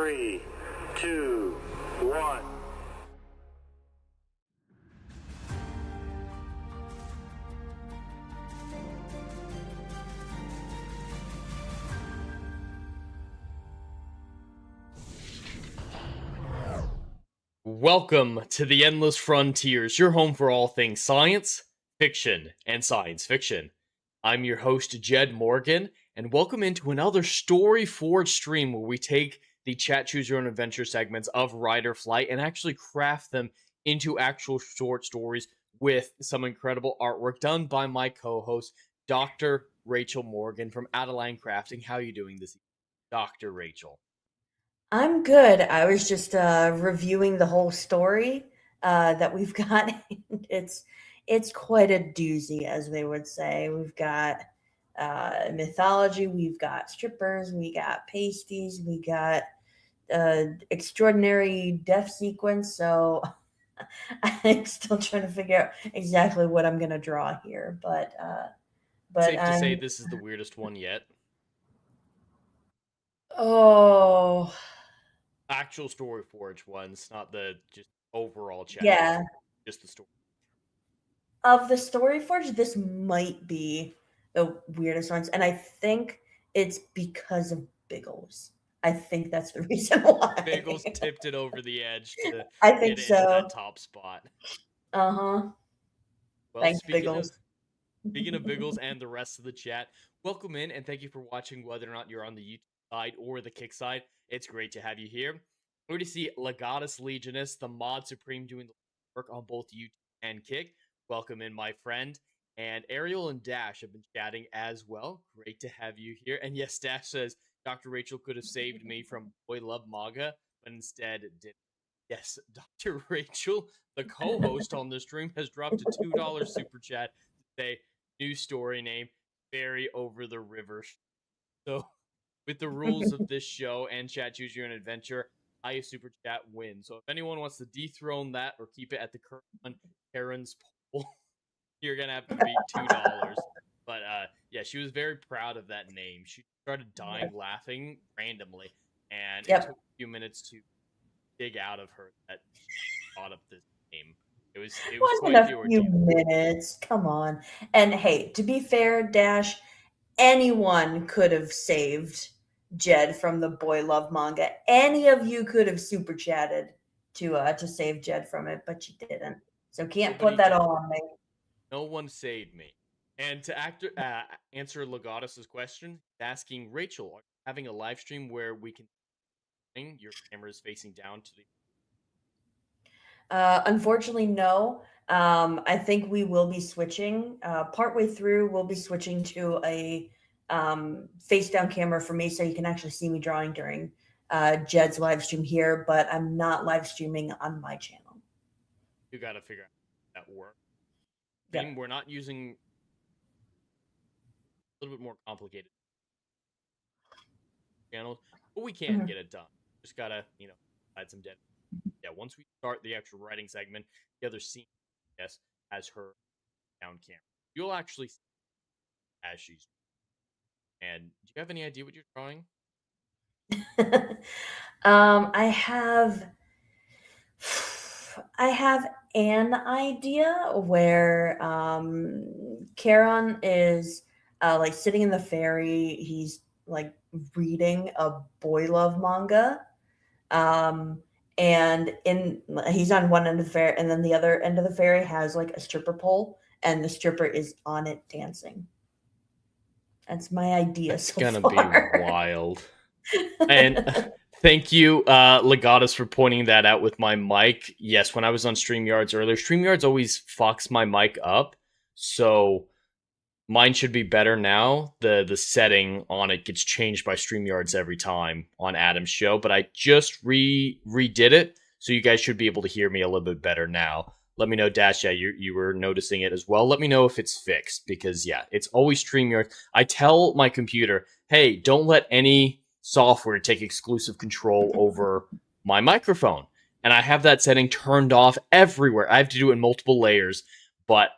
3, 2, 1. Welcome to the Endless Frontiers, your home for all things science, fiction, and science fiction. I'm your host, Jed Morgan, and welcome into another Story Forge stream where we take the Chat Choose Your Own Adventure segments of Rider Flight and actually craft them into actual short stories with some incredible artwork done by my co-host, Dr. Rachel Morgan from Adeline Crafting. How are you doing this evening, Dr. Rachel? I'm good. I was just reviewing the whole story that we've got. It's quite a doozy, as they would say. We've got mythology, we've got strippers, we got pasties, we got extraordinary death sequence. So I'm still trying to figure out exactly what I'm gonna draw here, but Safe to say this is the weirdest one yet. oh. Actual Story Forge ones, not the just overall chat. Yeah. Just the story. Of the Story Forge, this might be the weirdest ones, and I think it's because of Biggles. I think that's the reason why. Biggles tipped it over the edge to I think get so. into that top spot. Uh-huh. Well, Thanks, speaking Biggles. of Biggles and the rest of the chat, welcome in and thank you for watching, whether or not you're on the YouTube side or the Kick side. It's great to have you here. We're to see Legatus Legionus, the mod supreme, doing the work on both YouTube and Kick. Welcome in, my friend. And Ariel and Dash have been chatting as well. Great to have you here. And yes, Dash says, Dr. Rachel could have saved me from Boy Love Manga, but instead didn't. Yes, Dr. Rachel, the co-host on the stream, has dropped a $2 super chat to say, new story name, Ferry Over the River. So, with the rules of this show and Chat Choose Your Own Adventure, I super chat wins. So if anyone wants to dethrone that or keep it at the current one, Karen's poll, you're gonna have to beat $2. But yeah, she was very proud of that name. She started dying laughing randomly, and it took a few minutes to dig out of her that she thought of this name. It was quite a few minutes. Come on. And hey, to be fair, Dash, anyone could have saved Jed from the Boy Love Manga. Any of you could have super chatted to save Jed from it, but you didn't. So can't put that all on me. No one saved me. And to answer Legatus's question, asking Rachel, are you having a live stream where we can your camera is facing down to the unfortunately, no. I think we will be switching. Partway through, we'll be switching to a face down camera for me so you can actually see me drawing during Jed's live stream here, but I'm not live streaming on my channel. You got to figure out that work. I mean, we're not using a little bit more complicated channels, but we can get it done. Just got to, add some dead. Yeah, once we start the actual writing segment, the other scene, yes, has her down camera. You'll actually see as she's. And do you have any idea what you're drawing? I have an idea where Charon is like sitting in the ferry. He's like reading a boy love manga. And he's on one end of the ferry, and then the other end of the ferry has like a stripper pole, and the stripper is on it dancing. That's my idea. It's gonna be wild. And thank you, Legatus, for pointing that out with my mic. Yes, when I was on StreamYards earlier, StreamYards always fucks my mic up, so mine should be better now. The setting on it gets changed by StreamYards every time on Adam's show, but I just redid it, so you guys should be able to hear me a little bit better now. Let me know, Dash, yeah, you were noticing it as well. Let me know if it's fixed, because, yeah, it's always StreamYards. I tell my computer, hey, don't let any software take exclusive control over my microphone. And I have that setting turned off everywhere. I have to do it in multiple layers, but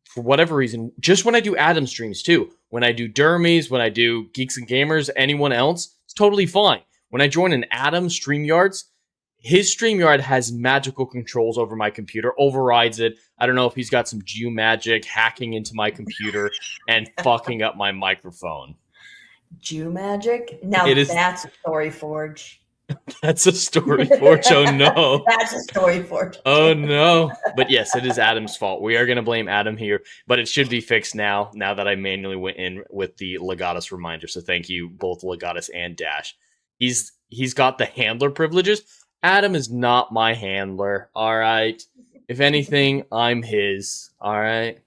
for whatever reason, just when I do Adam streams too, when I do Dermies, when I do Geeks and Gamers, anyone else, it's totally fine. when I join an Adam StreamYards, his StreamYard has magical controls over my computer, overrides it. I don't know if he's got some Jew magic hacking into my computer and fucking up my microphone. Jew magic? Now It is- that's a story forge. That's a story forge. Oh no. That's a story forge. Oh no. But yes, it is Adam's fault. We are going to blame Adam here, but it should be fixed now that I manually went in with the Legatus reminder. So thank you, both Legatus and Dash. He's got the handler privileges. Adam is not my handler, all right? If anything, I'm his, all right?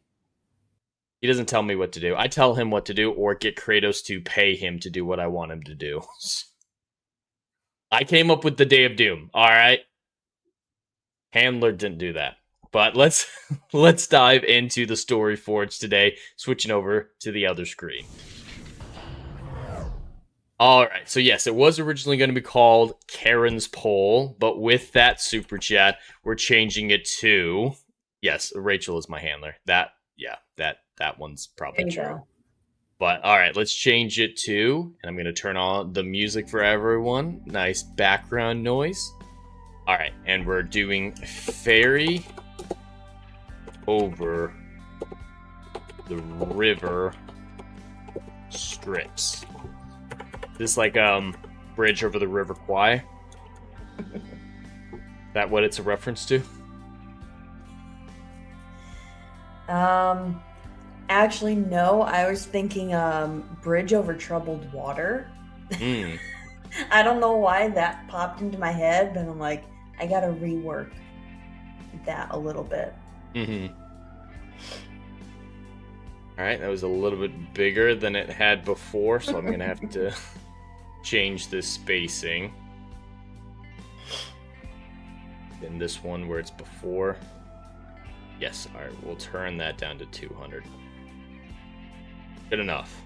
He doesn't tell me what to do. I tell him what to do or get Kratos to pay him to do what I want him to do. I came up with the Day of Doom, all right? Handler didn't do that. But let's dive into the story forge today, switching over to the other screen. All right, so yes, it was originally going to be called Karen's Poll, but with that super chat, we're changing it to, yes, Rachel is my handler. That one's probably There you true. go. But all right, let's change it to, and I'm going to turn on the music for everyone. Nice background noise. All right, and we're doing ferry over the river strips. This like bridge over the River Kwai. That what it's a reference to? Actually, no. I was thinking bridge over troubled water. Mm. I don't know why that popped into my head, but I'm like, I gotta rework that a little bit. Mm-hmm. All right, that was a little bit bigger than it had before, so I'm gonna have to change the spacing. Then this one where it's before. Yes, all right, we'll turn that down to 200. Good enough.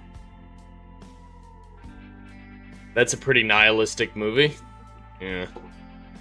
That's a pretty nihilistic movie. Yeah.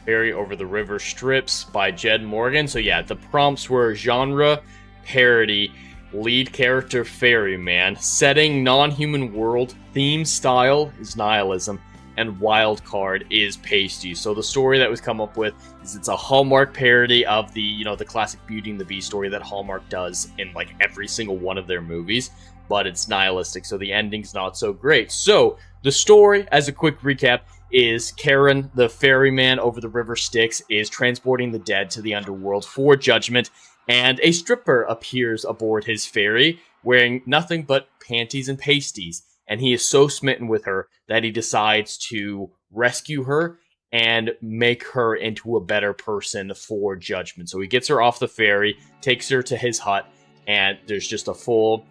Ferry Over the River Strips by Jed Morgan. So yeah, the prompts were genre, parody, lead character ferryman, setting non-human world, theme style is nihilism, and wild card is pasty. So the story that was come up with is it's a Hallmark parody of the classic Beauty and the Beast story that Hallmark does in like every single one of their movies, but it's nihilistic, so the ending's not so great. So the story, as a quick recap, is Karen, the ferryman over the river Styx, is transporting the dead to the underworld for judgment, and a stripper appears aboard his ferry wearing nothing but panties and pasties, and he is so smitten with her that he decides to rescue her and make her into a better person for judgment. So he gets her off the ferry, takes her to his hut, and there's just a full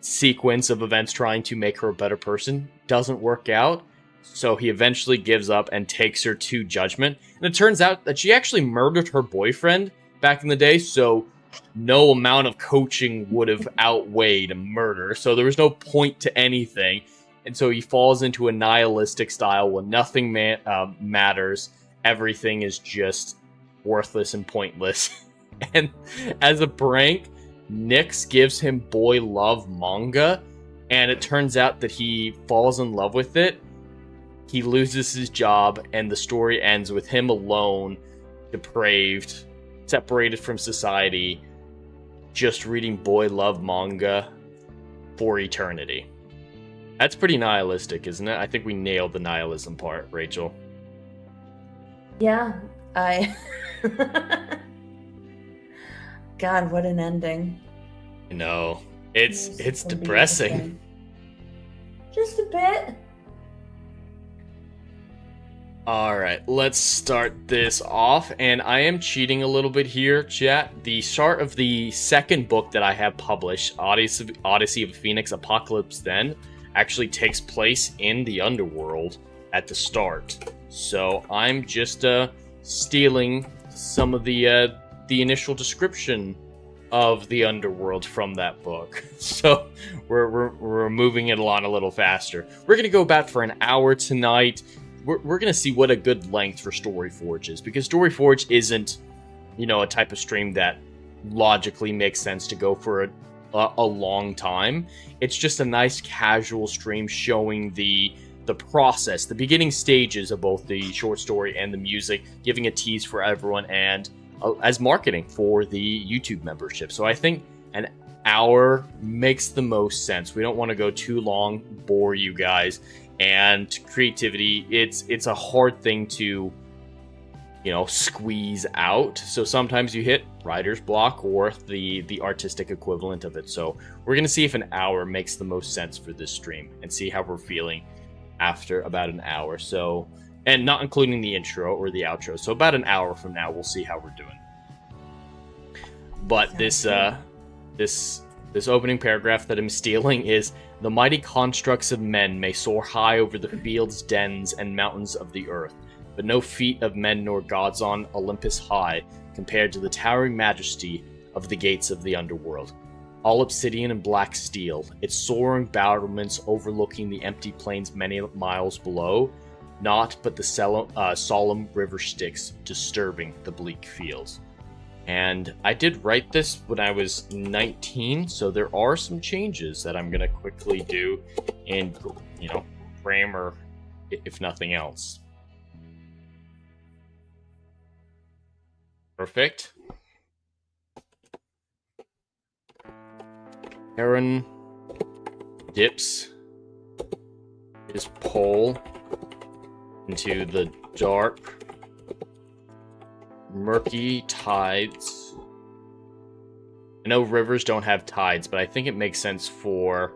sequence of events trying to make her a better person. Doesn't work out, so he eventually gives up and takes her to judgment. And it turns out that she actually murdered her boyfriend back in the day, so no amount of coaching would have outweighed murder, so there was no point to anything. And so he falls into a nihilistic style where nothing matters, everything is just worthless and pointless. And as a prank, Nyx gives him boy love manga, and it turns out that he falls in love with it. He loses his job, and the story ends with him alone, depraved, separated from society, just reading boy love manga for eternity. That's pretty nihilistic, isn't it? I think we nailed the nihilism part, Rachel. Yeah, I... God, what an ending. No, it's Gonna be depressing. interesting. Just a bit. Alright, let's start this off, and I am cheating a little bit here, chat. The start of the second book that I have published, Odyssey of Phoenix Apocalypse Then, actually takes place in the underworld at the start. So I'm just stealing some of the initial description of the underworld from that book. So we're moving it along a little faster. We're going to go back for an hour tonight. We're going to see what a good length for Storyforge is, because Storyforge isn't, a type of stream that logically makes sense to go for a long time. It's just a nice casual stream showing the the process, the beginning stages of both the short story and the music, giving a tease for everyone, and as marketing for the YouTube membership. So I think an hour makes the most sense. We don't want to go too long, bore you guys. And creativity, it's a hard thing to, squeeze out. So sometimes you hit writer's block or the artistic equivalent of it. So we're going to see if an hour makes the most sense for this stream and see how we're feeling after about an hour. So, and not including the intro or the outro. So about an hour from now, we'll see how we're doing. But this opening paragraph that I'm stealing is, "The mighty constructs of men may soar high over the fields, dens, and mountains of the earth, but no feet of men nor gods on Olympus high compared to the towering majesty of the gates of the underworld. All obsidian and black steel, its soaring battlements overlooking the empty plains many miles below, naught but the solemn river Styx disturbing the bleak fields." And I did write this when I was 19, so there are some changes that I'm going to quickly do in, grammar, if nothing else. Perfect. Aaron dips his pole into the dark, murky tides. I know rivers don't have tides, but I think it makes sense for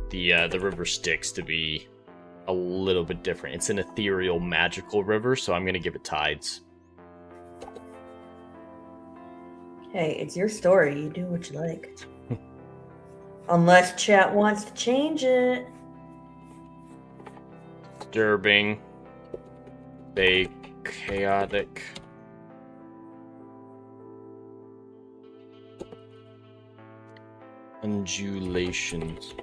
the river Styx to be a little bit different. It's an ethereal, magical river, so I'm going to give it tides. Hey, it's your story. You do what you like. Unless chat wants to change it. Disturbing. They chaotic. Undulations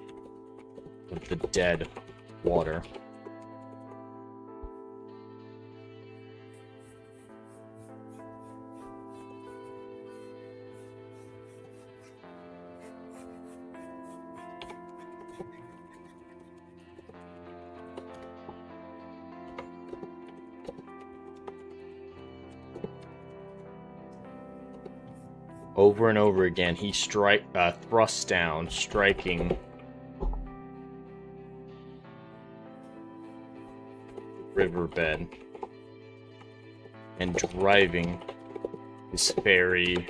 of the dead water. Over and over again, he thrusts down, striking riverbed and driving his ferry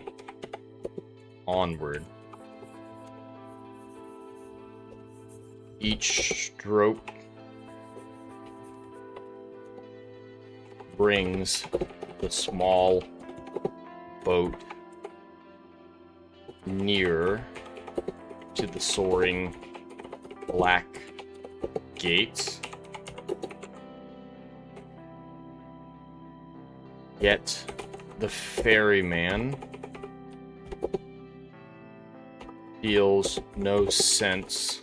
onward. Each stroke brings the small boat nearer to the soaring black gates. Yet the ferryman feels no sense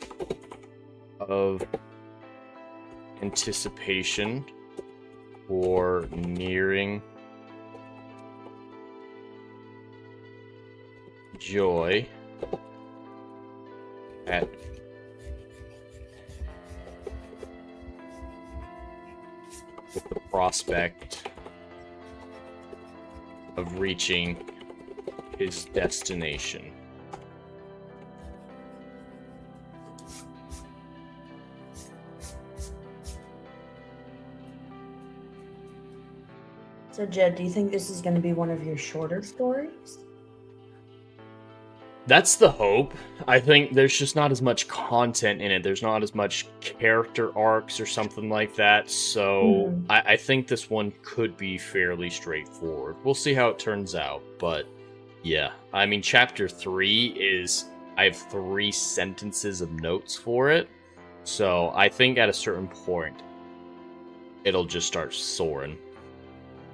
of anticipation or nearing joy at the prospect of reaching his destination. So, Jed, do you think this is going to be one of your shorter stories? That's the hope. I think there's just not as much content in it. There's not as much character arcs or something like that. So I think this one could be fairly straightforward. We'll see how it turns out. But yeah, I mean, chapter 3 is, I have 3 sentences of notes for it. So I think at a certain point, it'll just start soaring.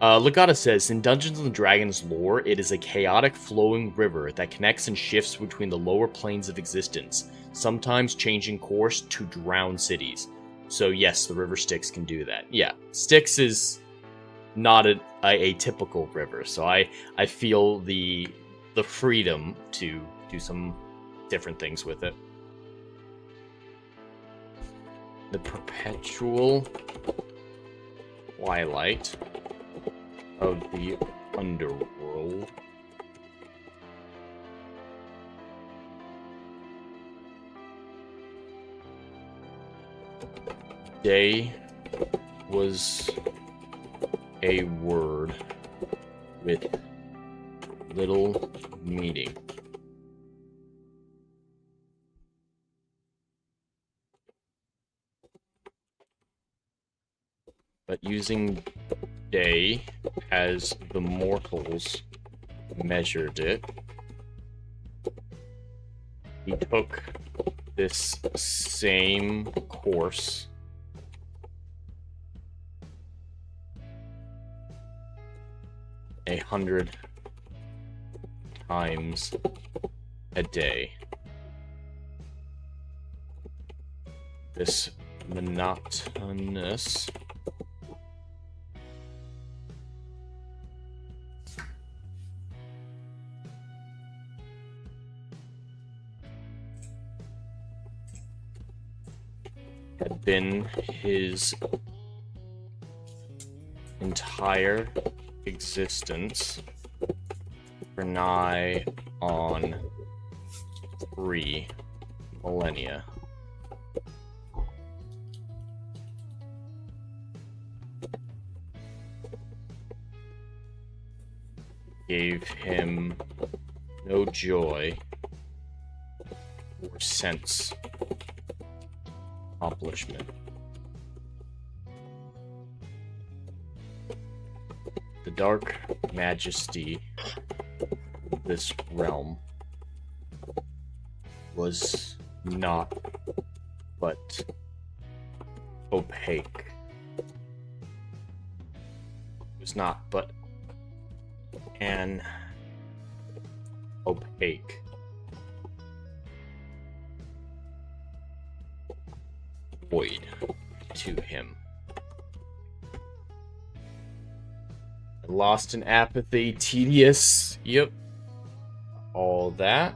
Legata says, in Dungeons & Dragons lore, it is a chaotic flowing river that connects and shifts between the lower planes of existence, sometimes changing course to drown cities. So yes, the river Styx can do that. Yeah, Styx is not a typical river, so I feel the freedom to do some different things with it. the perpetual twilight of the underworld. Day was a word with little meaning. But using day as the mortals measured it, he took this same course a 100 times a day. This monotonous had been his entire existence for nigh on 3 millennia. Gave him no joy or sense of accomplishment. The dark majesty of this realm was not but opaque. It was not but an opaque void to him. Lost in apathy, tedious, yep, all that.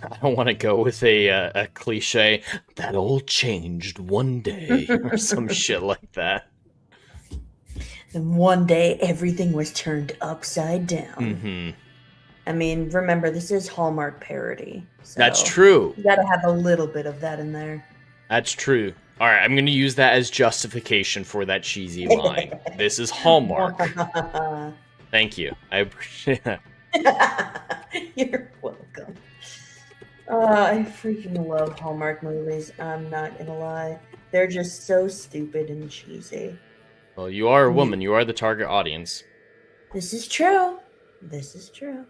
I don't want to go with a cliche, that all changed one day, or some shit like that. And one day, everything was turned upside down. Mm-hmm. I mean, remember, this is Hallmark parody. So That's true. You gotta have a little bit of that in there. That's true. All right, I'm going to use that as justification for that cheesy line. This is Hallmark. Thank you. I appreciate that. You're welcome. I freaking love Hallmark movies. I'm not gonna lie. They're just so stupid and cheesy. Well, you are a woman. You are the target audience. This is true. This is true.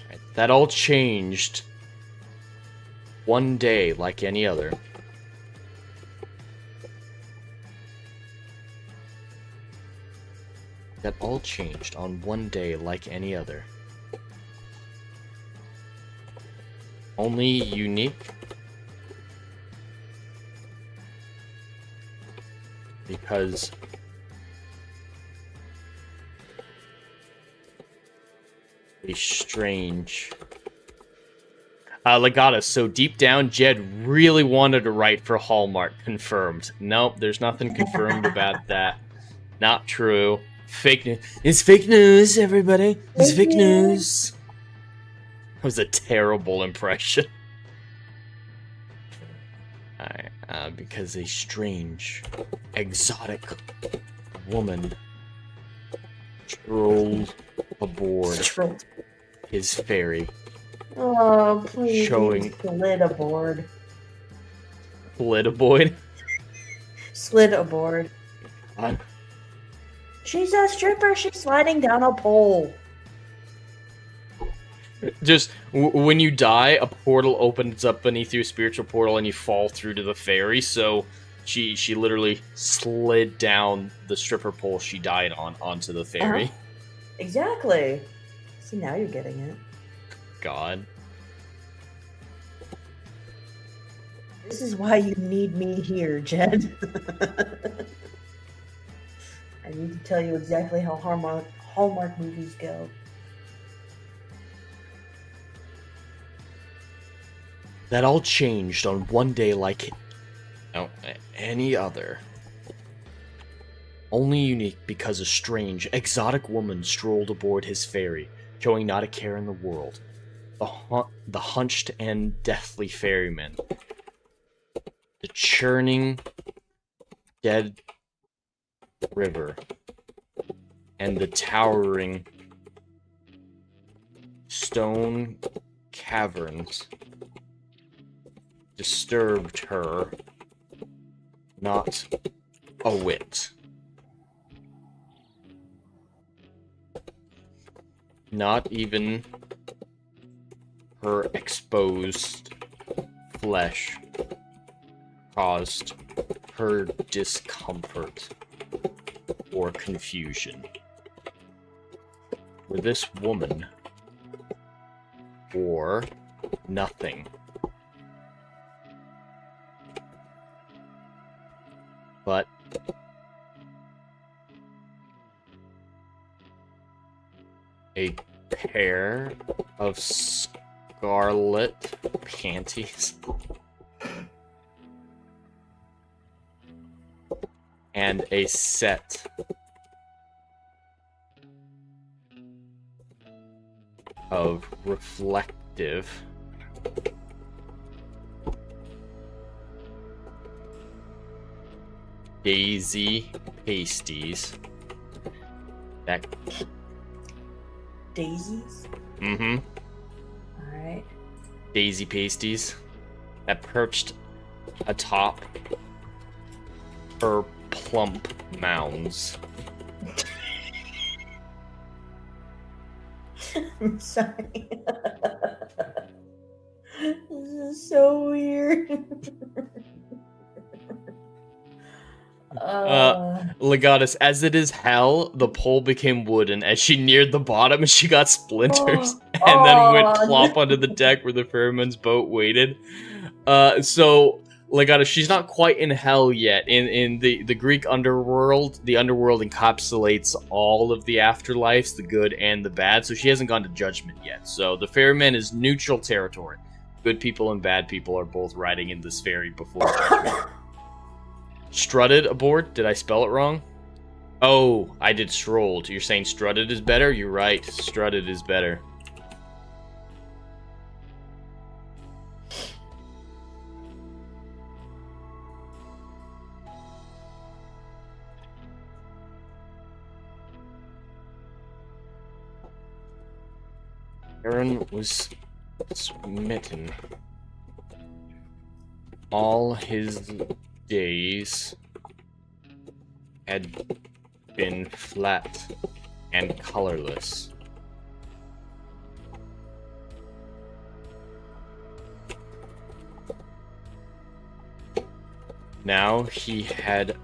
Right, that all changed one day like any other. That all changed on one day like any other. Only unique because a strange Legatus. So deep down, Jed really wanted to write for Hallmark. Confirmed. Nope, there's nothing confirmed about that. Not true. Fake news. It's fake news, everybody. It's fake news. That was a terrible impression. Alright, because a strange, exotic woman strolled aboard his ferry. Oh, please. Showing Slid aboard. Slid aboard? Slid aboard. She's a stripper. She's sliding down a pole. Just when you die, a portal opens up beneath you, a spiritual portal, and you fall through to the ferry. So she literally slid down the stripper pole she died on onto the ferry. Uh-huh. Exactly. See, now you're getting it. God. This is why you need me here, Jed. I need to tell you exactly how Hallmark movies go. That all changed on one day like any other. Only unique because a strange, exotic woman strolled aboard his ferry, showing not a care in the world. The hunched and deathly ferryman. The churning, dead river. And the towering stone caverns disturbed her not a whit. Not even her exposed flesh caused her discomfort or confusion. For this woman or nothing. But a pair of scarlet panties and a set of reflective daisy pasties that Daisies? Mm-hmm. Alright. Daisy pasties that perched atop her plump mounds. I'm sorry. This is so weird. Legatus, as it is hell, the pole became wooden as she neared the bottom and she got splinters and then went plop onto the deck where the ferryman's boat waited. So Legatus, she's not quite in hell yet. In the Greek underworld, the underworld encapsulates all of the afterlives, the good and the bad, so she hasn't gone to judgment yet. So the ferryman is neutral territory. Good people and bad people are both riding in this ferry before judgment. Strutted aboard? Did I spell it wrong? Oh, I did strolled. You're saying strutted is better? You're right. Strutted is better. Aaron was smitten. All his days had been flat and colorless. Now he had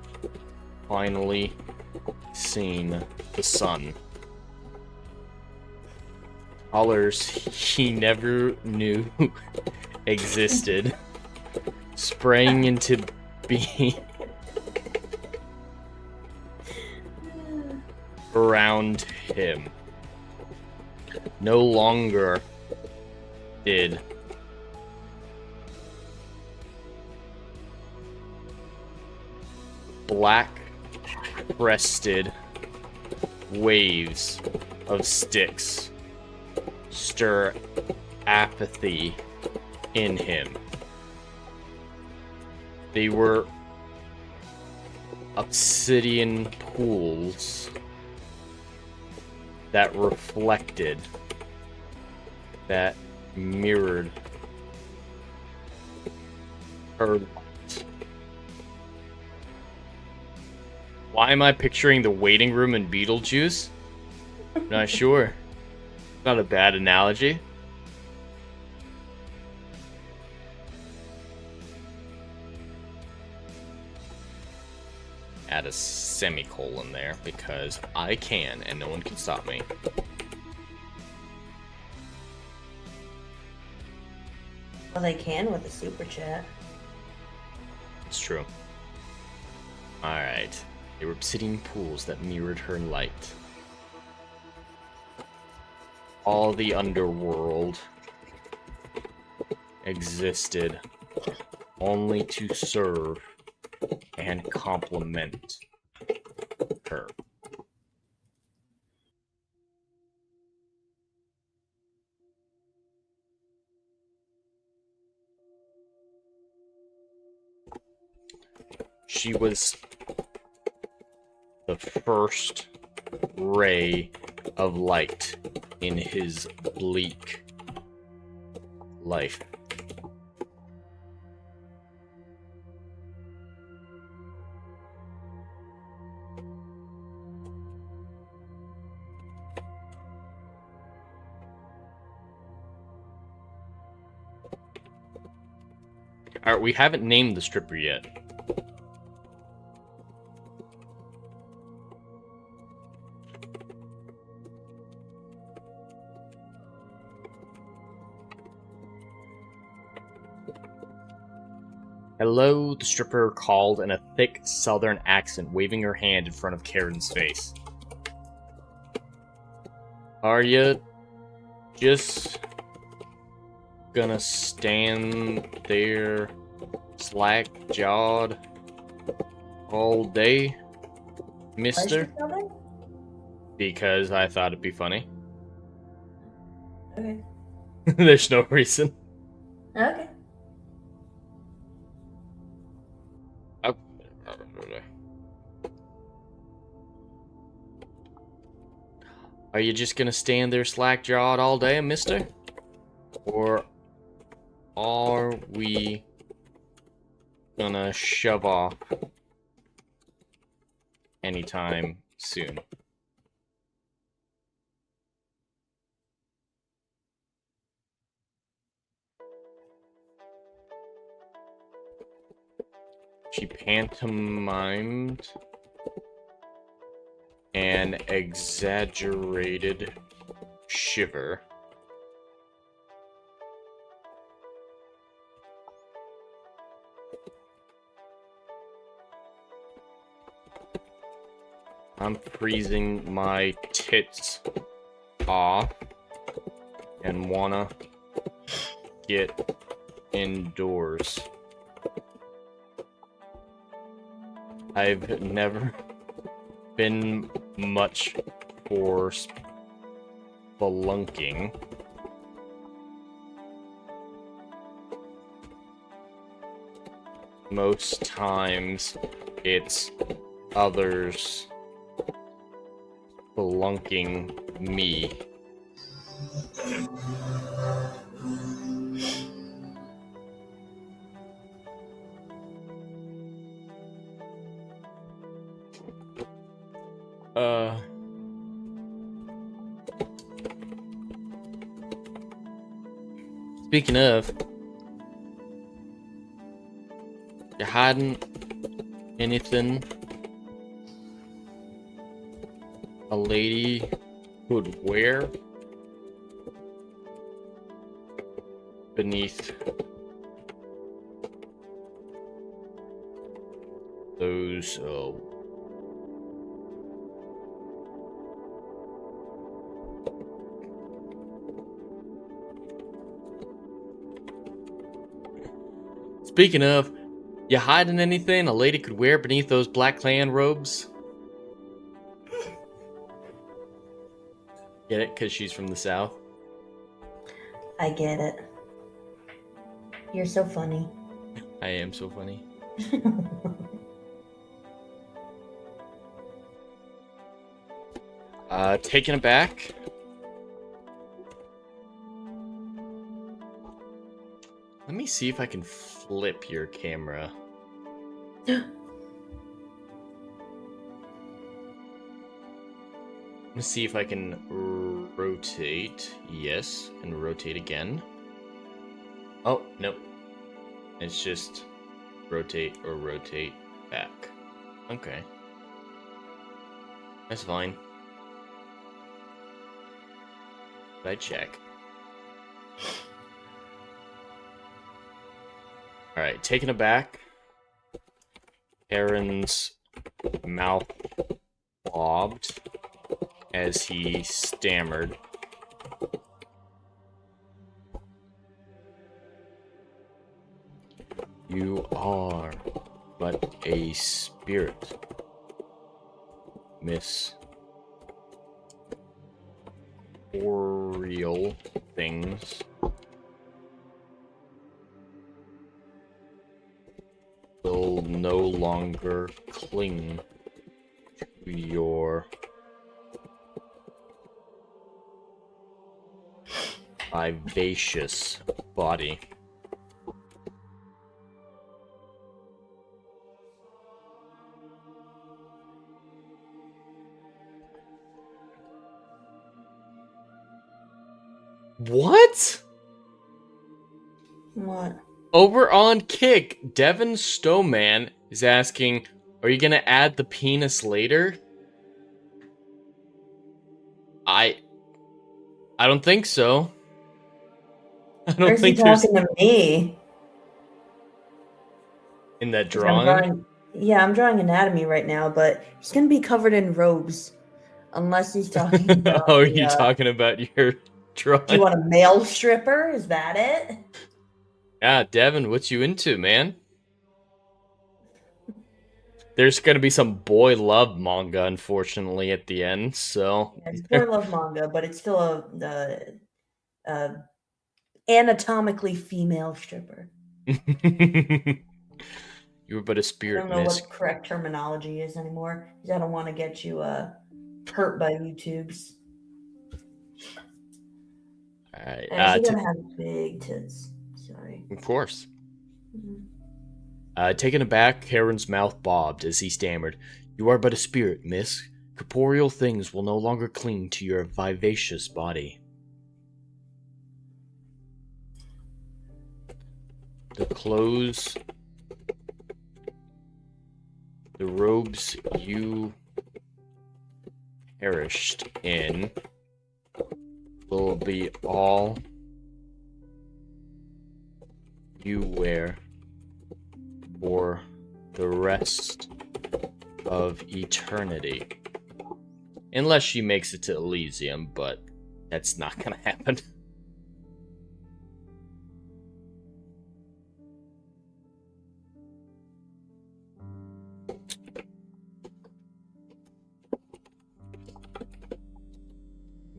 finally seen the sun. Colors he never knew existed, spraying into being around him. No longer did black-crested waves of Styx stir apathy in him. They were obsidian pools that reflected, that mirrored her light. Why am I picturing the waiting room in Beetlejuice? Not sure. Not a bad analogy. Add a semicolon there because I can and no one can stop me. Well, they can with a super chat. It's true. Alright. They were obsidian pools that mirrored her light. all the underworld existed only to serve and complement her. She was the first ray of light in his bleak life. Alright, we haven't named the stripper yet. Hello, the stripper called in a thick southern accent, waving her hand in front of Karen's face. Are you just gonna stand there slack-jawed all day, mister? Because I thought it'd be funny. Okay. There's no reason. Okay. Are you just gonna stand there slack-jawed all day, mister? Or are we gonna shove off anytime soon? She pantomimed an exaggerated shiver. I'm freezing my tits off and wanna get indoors. I've never been much for spelunking. Most times it's others spelunking me. Speaking of, you hiding anything a lady could wear beneath those Speaking of, you hiding anything a lady could wear beneath those black clan robes? Get it? Because she's from the South? I get it. You're so funny. I am so funny. Taken aback. Let me see if I can flip your camera. Let me see if I can rotate. Yes, and rotate again. Oh, nope. It's just rotate or rotate back. Okay. That's fine. I check. Alright, taken aback. Aaron's mouth bobbed as he stammered. You are but a spirit, Miss. Corporeal things will no longer cling to your vivacious body. What? What? Over on Kick, Devin Stowman is asking, are you gonna add the penis later? I don't think so. I Or don't is he think there's talking to me? in that 'Cause I'm drawing. I'm drawing anatomy right now, but he's gonna be covered in robes. Unless he's talking about Oh, are the, you talking about your do you drawing? want a male stripper? Is that it? Yeah, Devin, what you into, man? There's gonna be some boy love manga, unfortunately, at the end. So Yeah, it's boy love manga, but it's still a anatomically female stripper. you were but a I spirit, don't know miss. what correct terminology is anymore because I don't want to get you hurt by YouTubes. Alright, And she's gonna have big tits. Sorry. of course. Mhm. Taken aback, Karen's mouth bobbed as he stammered, "You are but a spirit, miss. Corporeal things will no longer cling to your vivacious body." The clothes, the robes you perished in will be all you wear for the rest of eternity. Unless she makes it to Elysium, but that's not gonna happen.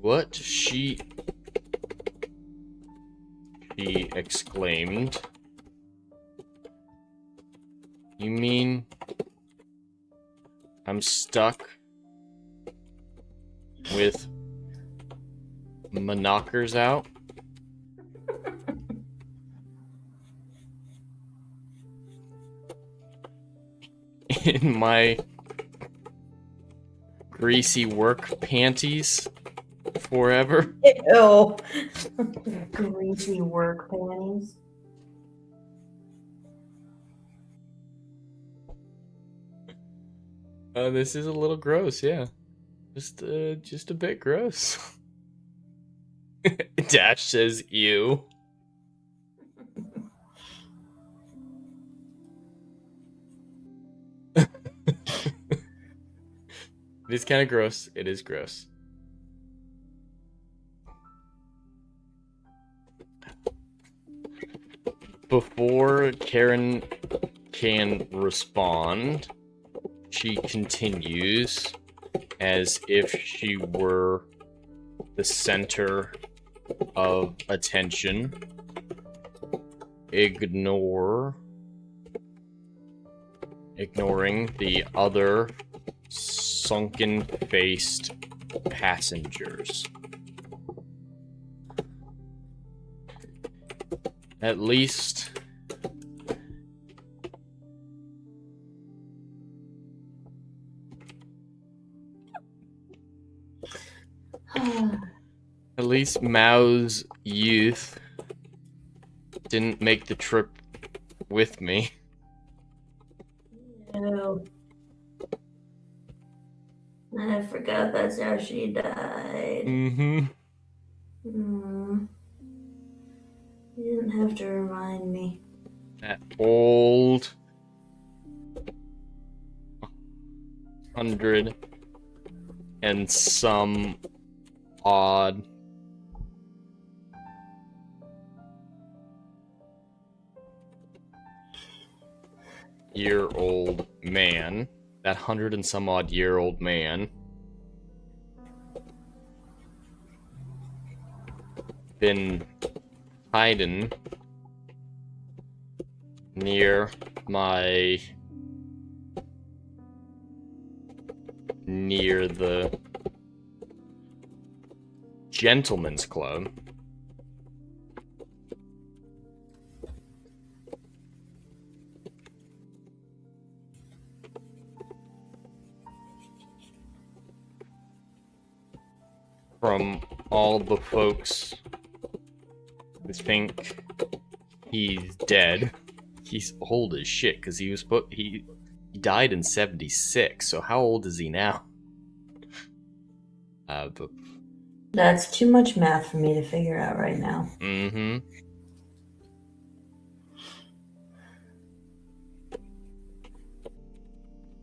What? She exclaimed. You mean I'm stuck with my knockers out? In my greasy work panties forever? Ew. Greasy work panties. This is a little gross, yeah. Just a bit gross. Dash says, ew. It is kind of gross. It is gross. Before Karen can respond, she continues as if she were the center of attention. Ignoring the other sunken-faced passengers. At least Mao's youth didn't make the trip with me. Ew. I forgot that's how she died. Mm-hmm. You didn't have to remind me. That old 100 and some odd year old man, that 100 and some odd year old man, been hiding near the gentleman's club. From all the folks who think he's dead. He's old as shit because he died in 76. So how old is he now? But That's too much math for me to figure out right now. mm-hmm.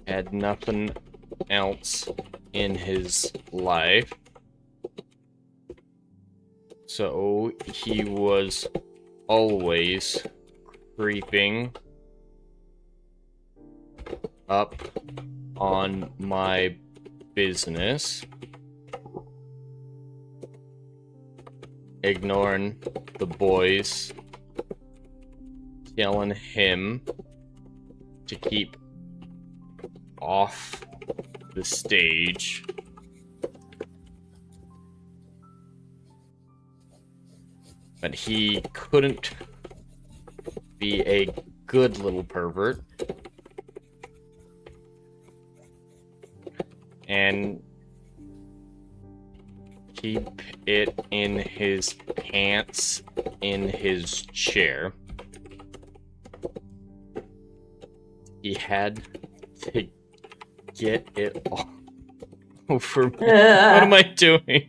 Had nothing else in his life. So he was always creeping up on my business, ignoring the boys, telling him to keep off the stage. But he couldn't be a good little pervert. And keep it in his pants in his chair. He had to get it all over me. What am I doing?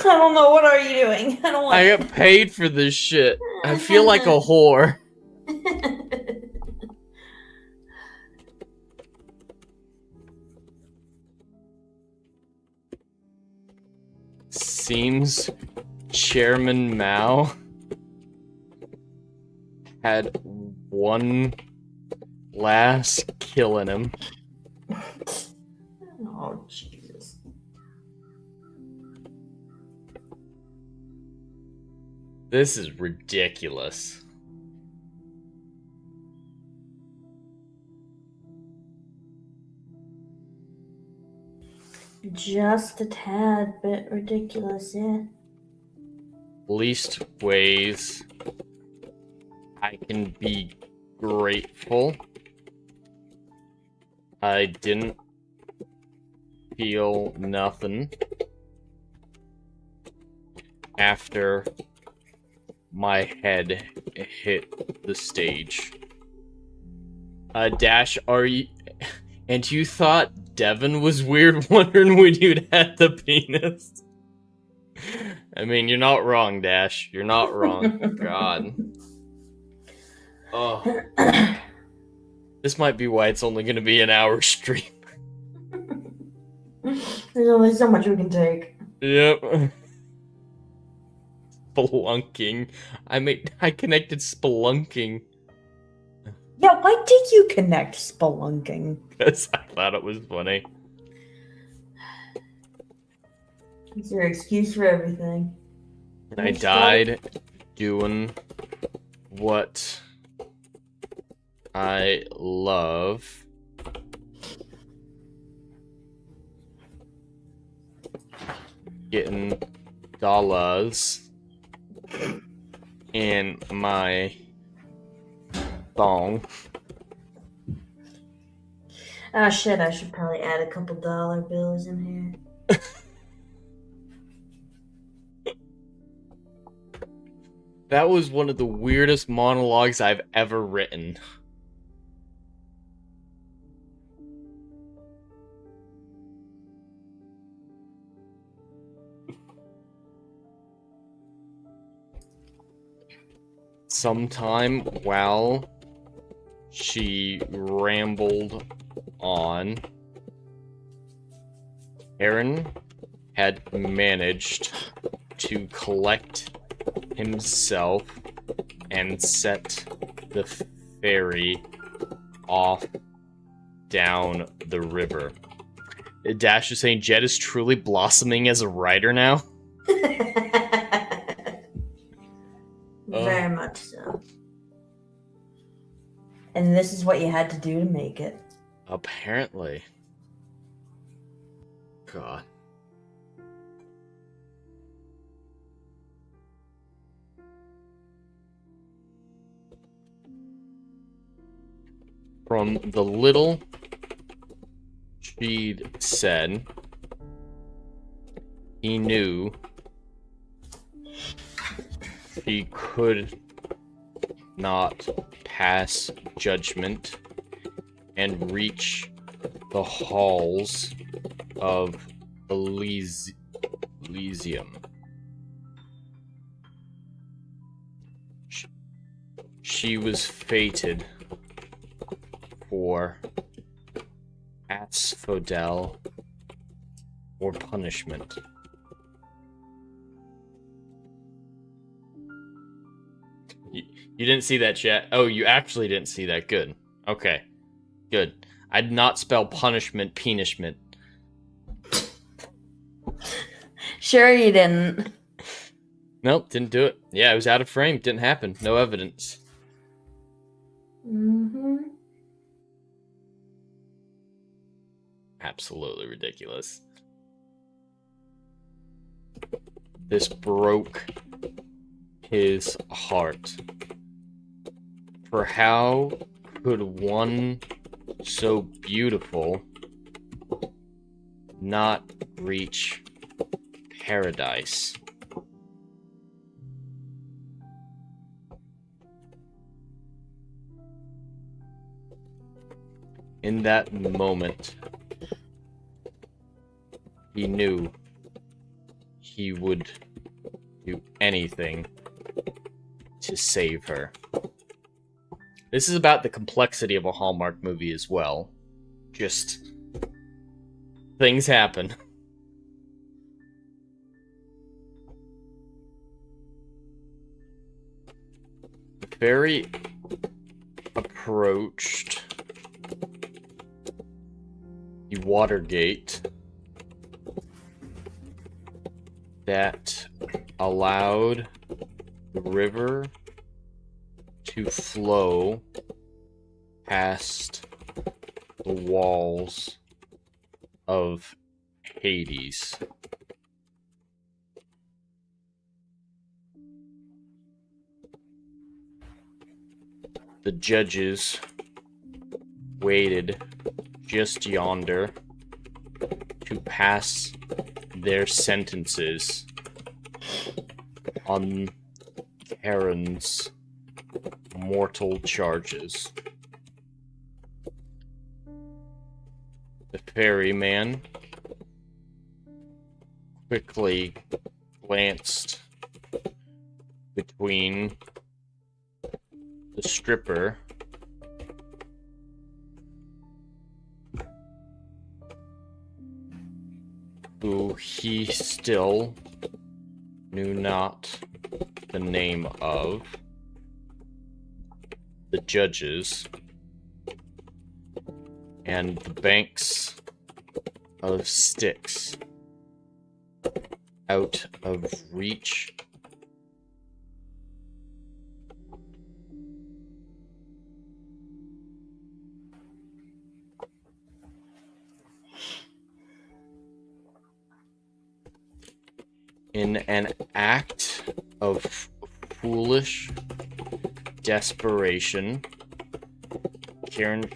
I don't know. What are you doing? I don't want. I got paid for this shit. I feel like a whore. Seems Chairman Mao had one last kill in him. Oh, Jesus. This is ridiculous. Just a tad bit ridiculous, yeah. Least ways I can be grateful. I didn't feel nothing after my head hit the stage. Dash, are you... And you thought Devin was weird wondering when you'd had the penis? I mean, you're not wrong, Dash. You're not wrong. God. Oh. This might be why it's only going to be an hour stream. There's only so much we can take. Yep. Spelunking. I connected spelunking. Yeah, why did you connect spelunking? Because I thought it was funny. It's your excuse for everything. And I died doing what I love. Getting dollars in my thong. Ah, shit, I should probably add a couple dollar bills in here. That was one of the weirdest monologues I've ever written. Sometime while she rambled on, Aaron had managed to collect himself and set the ferry off down the river. Dash is saying Jed is truly blossoming as a writer now. Very much so. And this is what you had to do to make it. Apparently. God. From the little she'd said, he knew he could not pass judgment and reach the halls of Elysium. She was fated for asphodel or punishment. You didn't see that, chat? Oh, you actually didn't see that. Good. Okay. Good. I did not spell punishment, penishment. Sure you didn't. Nope, didn't do it. Yeah, it was out of frame. Didn't happen. No evidence. Mm-hmm. Absolutely ridiculous. This broke his heart. For how could one so beautiful not reach paradise? In that moment, he knew he would do anything to save her. This is about the complexity of a Hallmark movie as well. Just things happen. The fairy approached the water gate that allowed the river to flow past the walls of Hades. The judges waited just yonder to pass their sentences on Karen's mortal charges. The ferryman quickly glanced between the stripper who he still knew not the name of, the judges, and the banks of sticks out of reach. In an act of foolish desperation, Karen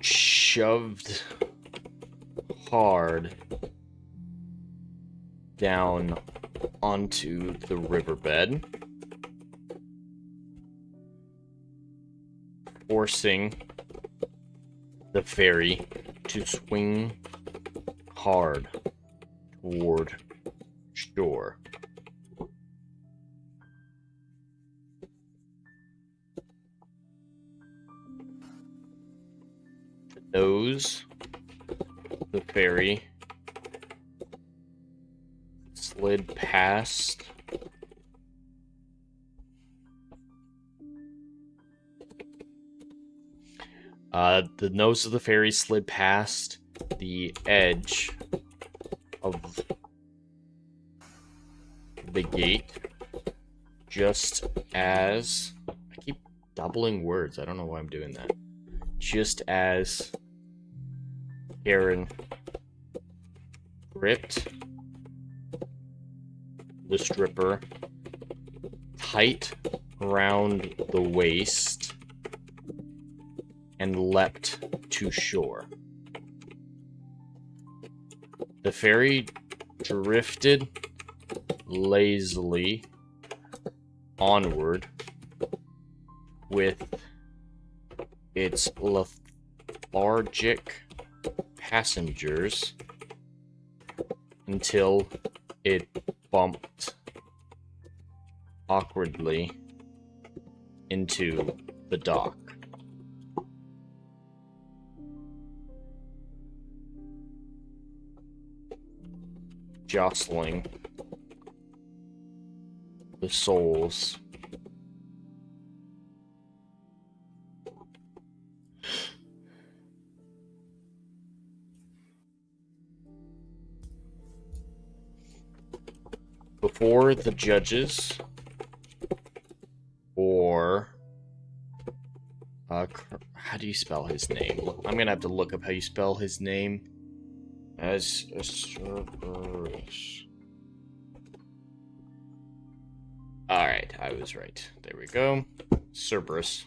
shoved hard down onto the riverbed, forcing the ferry to swing hard toward shore. The nose of the ferry slid past The nose of the ferry slid past the edge of the gate just as... I keep doubling words. I don't know why I'm doing that. Just as Aaron gripped the stripper tight around the waist and leapt to shore. The ferry drifted lazily onward with its lethargic passengers until it bumped awkwardly into the dock. Jostling the souls before the judges, or how do you spell his name? I'm gonna have to look up how you spell his name. As a Cerberus. Alright, I was right. There we go. Cerberus.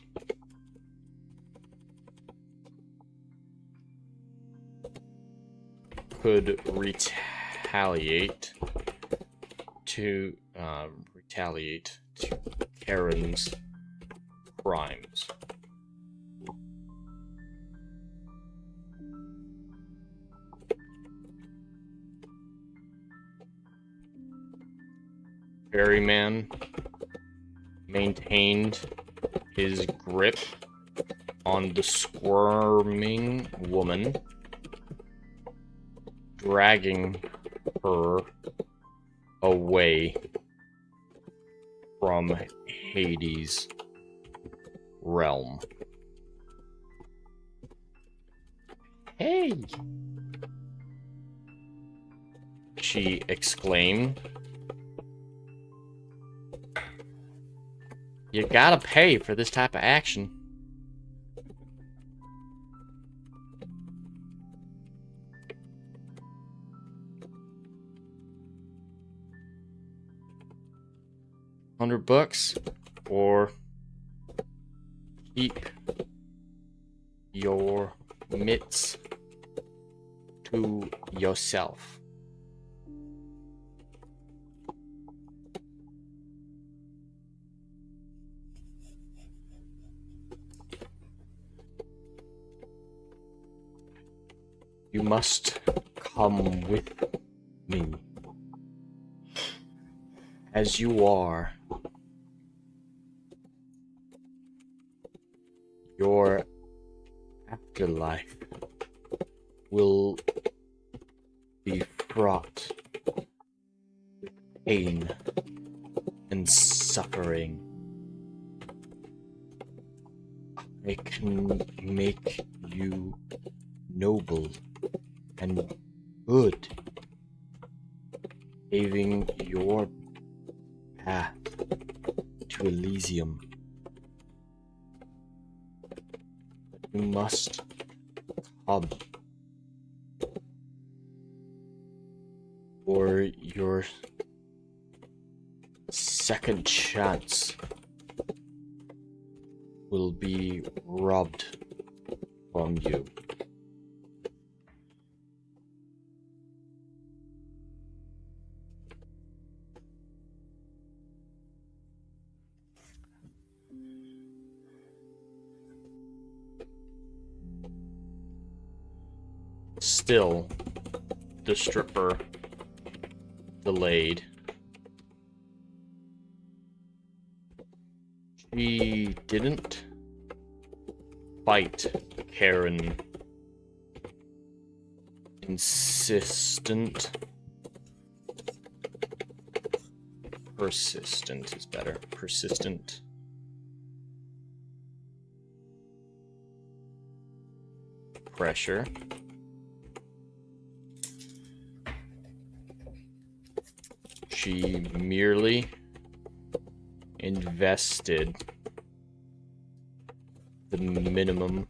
Could retaliate to Karen's crimes. Ferryman maintained his grip on the squirming woman, dragging her away from Hades' realm. Hey! She exclaimed. You gotta pay for this type of action. $100 or keep your mitts to yourself. You must come with me. As you are, your afterlife will be fraught with pain and suffering. I can make you noble and good, paving your path to Elysium. You must come, or your second chance will be robbed from you. Still, the stripper delayed. She didn't fight Karen. Persistent is better. Persistent. pressure. She merely invested the minimum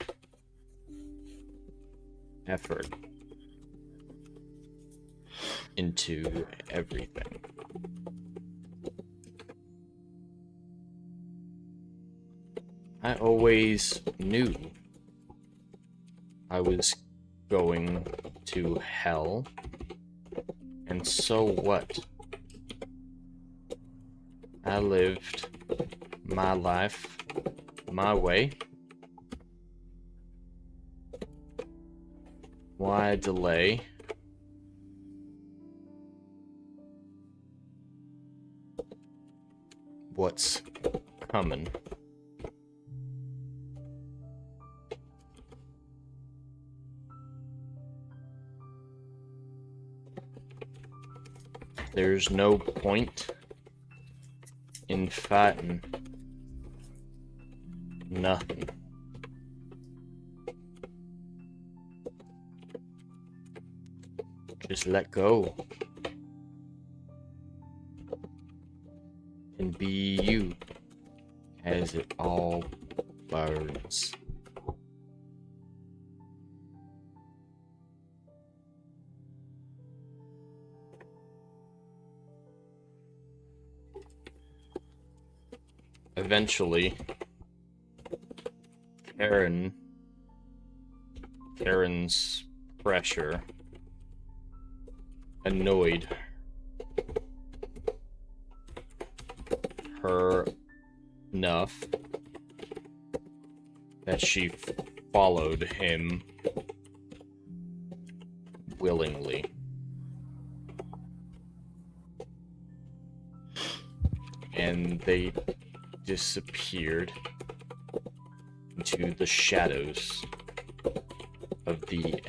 effort into everything. I always knew I was going to hell, and so what? I lived my life my way. Why delay? What's coming? There's no point in fighting nothing. Just let go and be you as it all burns. Eventually, Karen's pressure annoyed her enough that she followed him willingly. And they disappeared into the shadows of the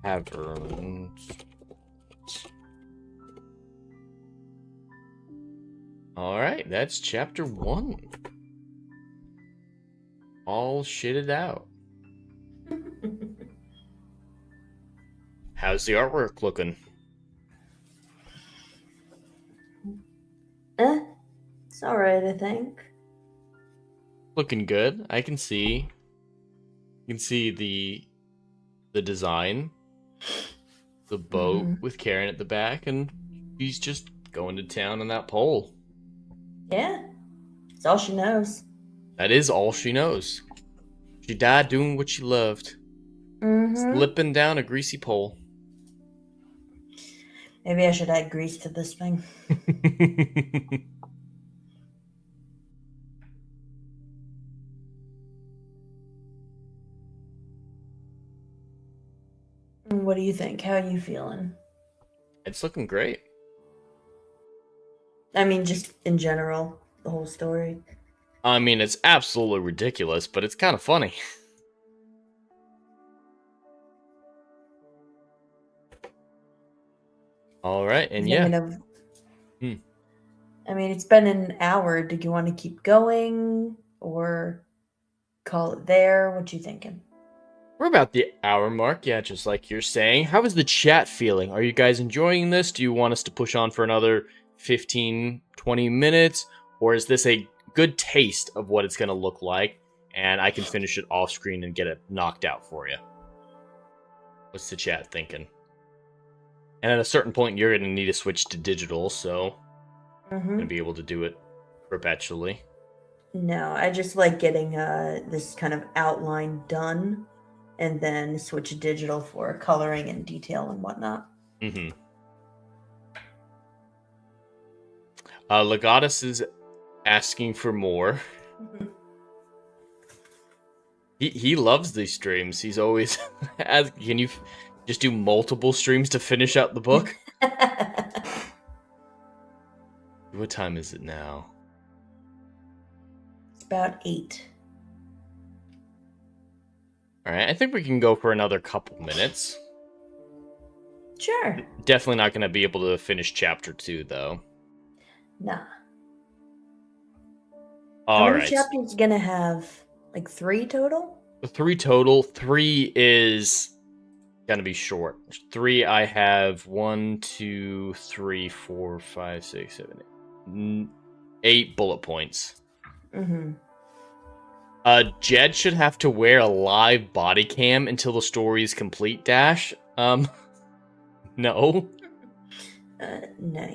caverns. Alright, that's chapter 1. All shitted out. How's the artwork looking? It's alright, I think. Looking good. I can see. You can see the design. The boat with Karen at the back, and she's just going to town on that pole. Yeah. It's all she knows. That is all she knows. She died doing what she loved. Slipping down a greasy pole. Maybe I should add grease to this thing. What do you think? How are you feeling? It's looking great. I mean, just in general, the whole story. I mean, it's absolutely ridiculous, but it's kind of funny. All right, and yeah. I mean, it's been an hour. Do you want to keep going or call it there? What you thinking? We're about the hour mark, yeah, just like you're saying. How is the chat feeling? Are you guys enjoying this? Do you want us to push on for another 15, 20 minutes? Or is this a good taste of what it's going to look like, and I can finish it off screen and get it knocked out for you? What's the chat thinking? And at a certain point, you're going to need to switch to digital, so I'm going to be able to do it perpetually. No, I just like getting this kind of outline done, and then switch to digital for coloring and detail and whatnot. Legatus is asking for more. He loves these streams. He's always asking, can you just do multiple streams to finish out the book? What time is it now? It's about 8. Alright, I think we can go for another couple minutes. Sure. Definitely not going to be able to finish chapter 2, though. Nah. All How right. many chapters you gonna have? Like 3 total? 3 total. 3 is gonna be short. 3, I have 1, 2, 3, 4, 5, 6, 7, 8 bullet points. Mm-hmm. Jed should have to wear a live body cam until the story is complete, Dash. No. No,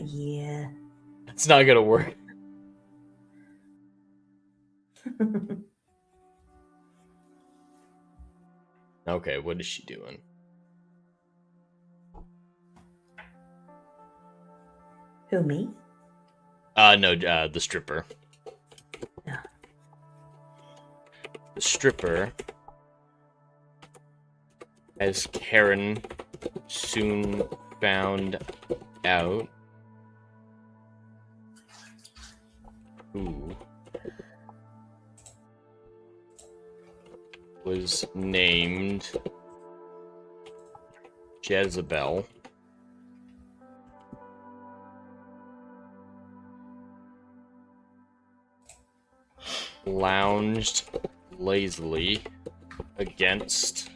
yeah. It's not gonna work. Okay, what is she doing? Who, me? No, the stripper. Yeah. The stripper, as Karen soon found out, who was named Jezebel, lounged lazily against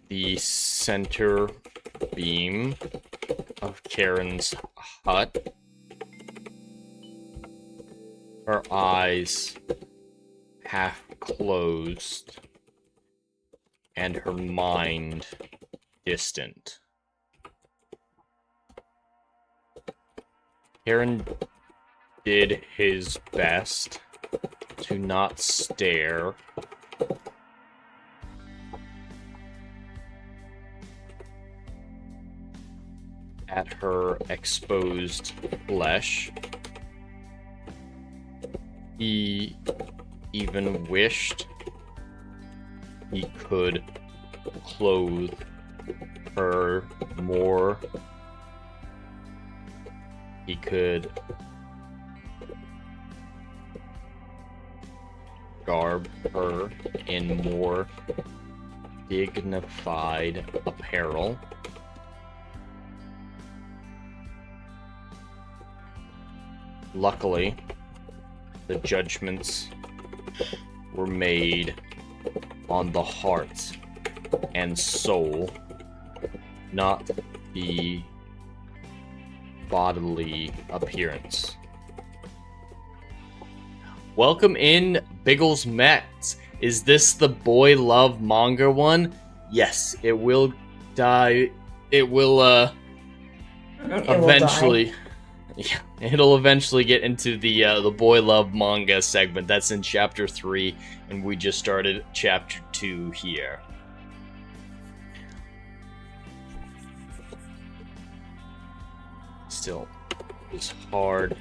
the center beam of Karen's hut, her eyes half closed and her mind distant. Karen did his best to not stare at her exposed flesh. He even wished he could clothe her more. He could garb her in more dignified apparel. Luckily, the judgments were made on the heart and soul, not the bodily appearance. Welcome in, Biggles Mets. Is this the boy love manga one? Yes, it will die. It will eventually. Yeah, it'll eventually get into the boy love manga segment. That's in chapter 3, and we just started chapter 2 here. Still, it's hard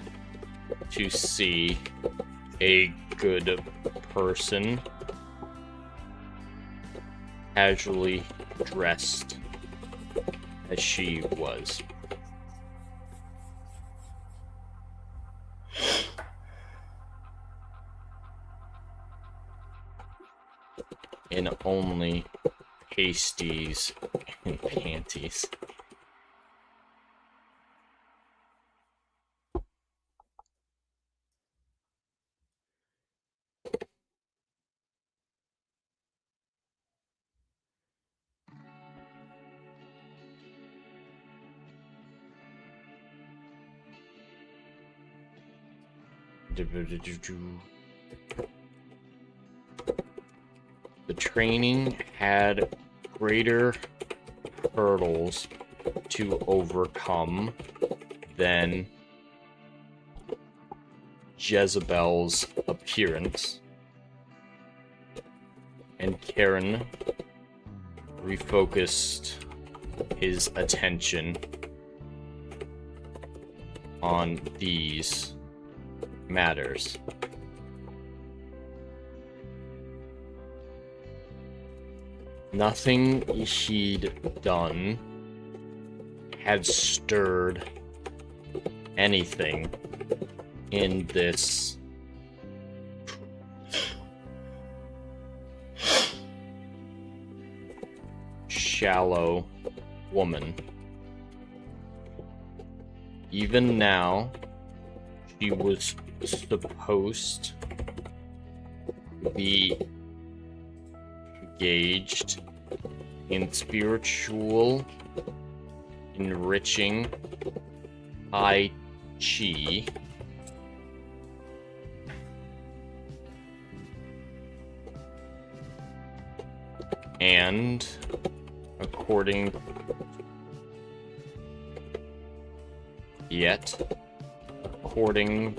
to see a good person casually dressed as she was. In only pasties and panties. The training had greater hurdles to overcome than Jezebel's appearance, and Karen refocused his attention on these matters. Nothing he'd done had stirred anything in this shallow woman. Even now, she was supposed to be engaged in spiritual, enriching Tai Chi and according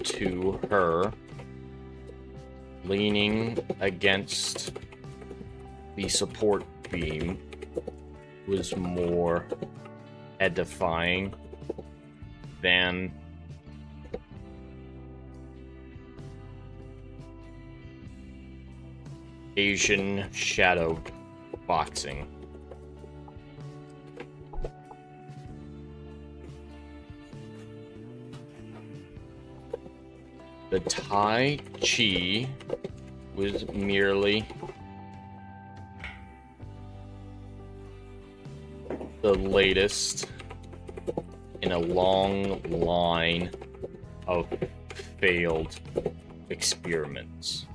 to her, leaning against the support beam was more edifying than Asian shadow boxing. The Tai Chi was merely the latest in a long line of failed experiments.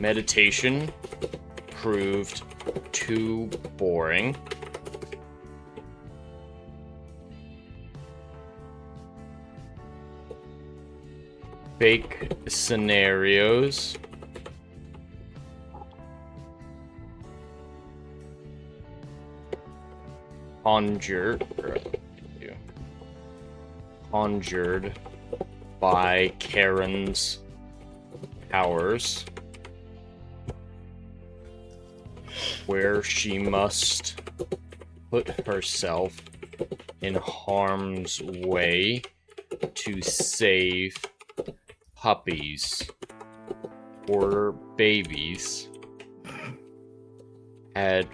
Meditation proved too boring. Fake scenarios conjured by Karen's powers, where she must put herself in harm's way to save puppies or babies, had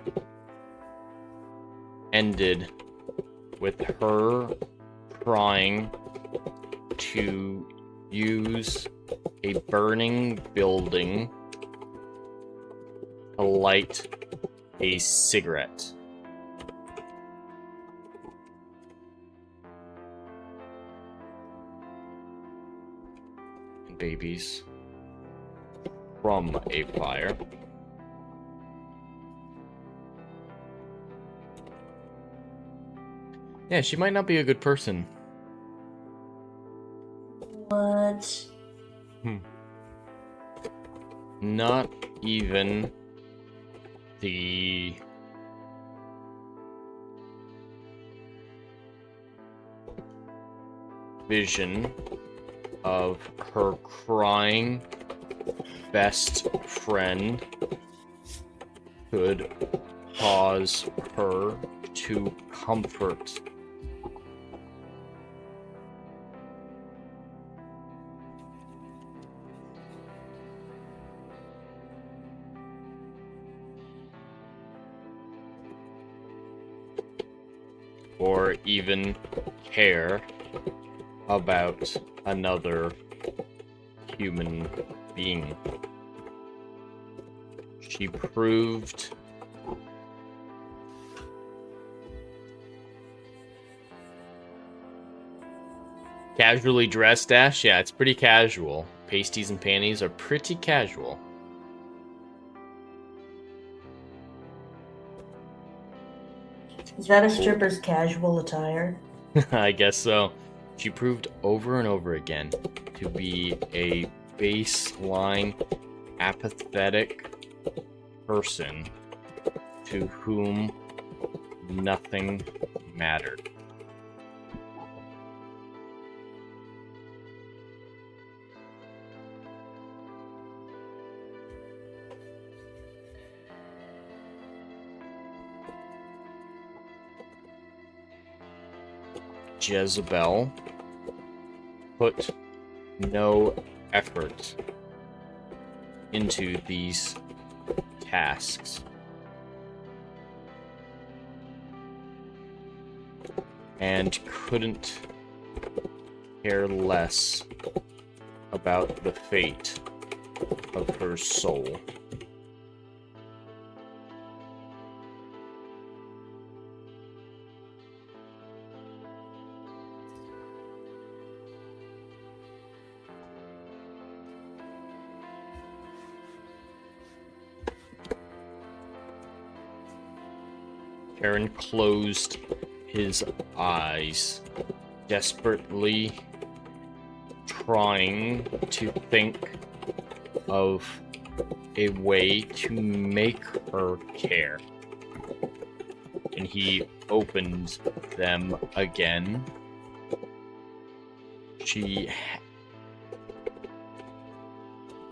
ended with her trying to use a burning building to light a cigarette. Babies from a fire. Yeah, she might not be a good person. What? Not even the vision of her crying best friend could cause her to comfort or even care about another human being. She proved casually dressed, Ash? Yeah, it's pretty casual. Pasties and panties are pretty casual. Is that a stripper's casual attire? I guess so. She proved over and over again to be a baseline, apathetic person to whom nothing mattered. Jezebel put no effort into these tasks and couldn't care less about the fate of her soul. Aaron closed his eyes, desperately trying to think of a way to make her care. And he opened them again. He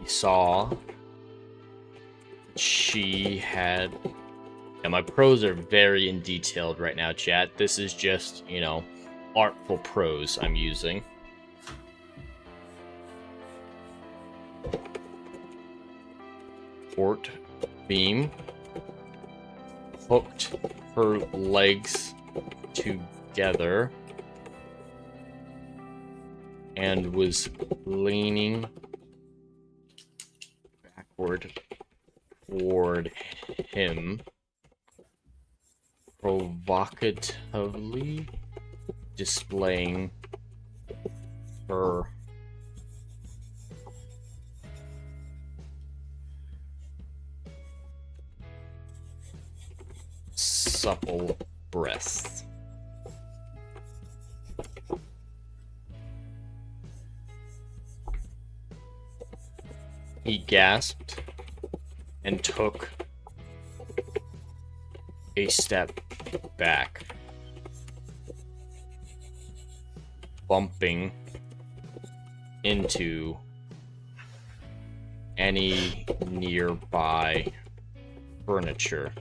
saw she had... And my prose are very in detailed right now, chat. This is just, you know, artful prose I'm using. Port beam hooked her legs together and was leaning backward toward him, provocatively displaying her supple breasts. He gasped and took a step back, bumping into any nearby furniture.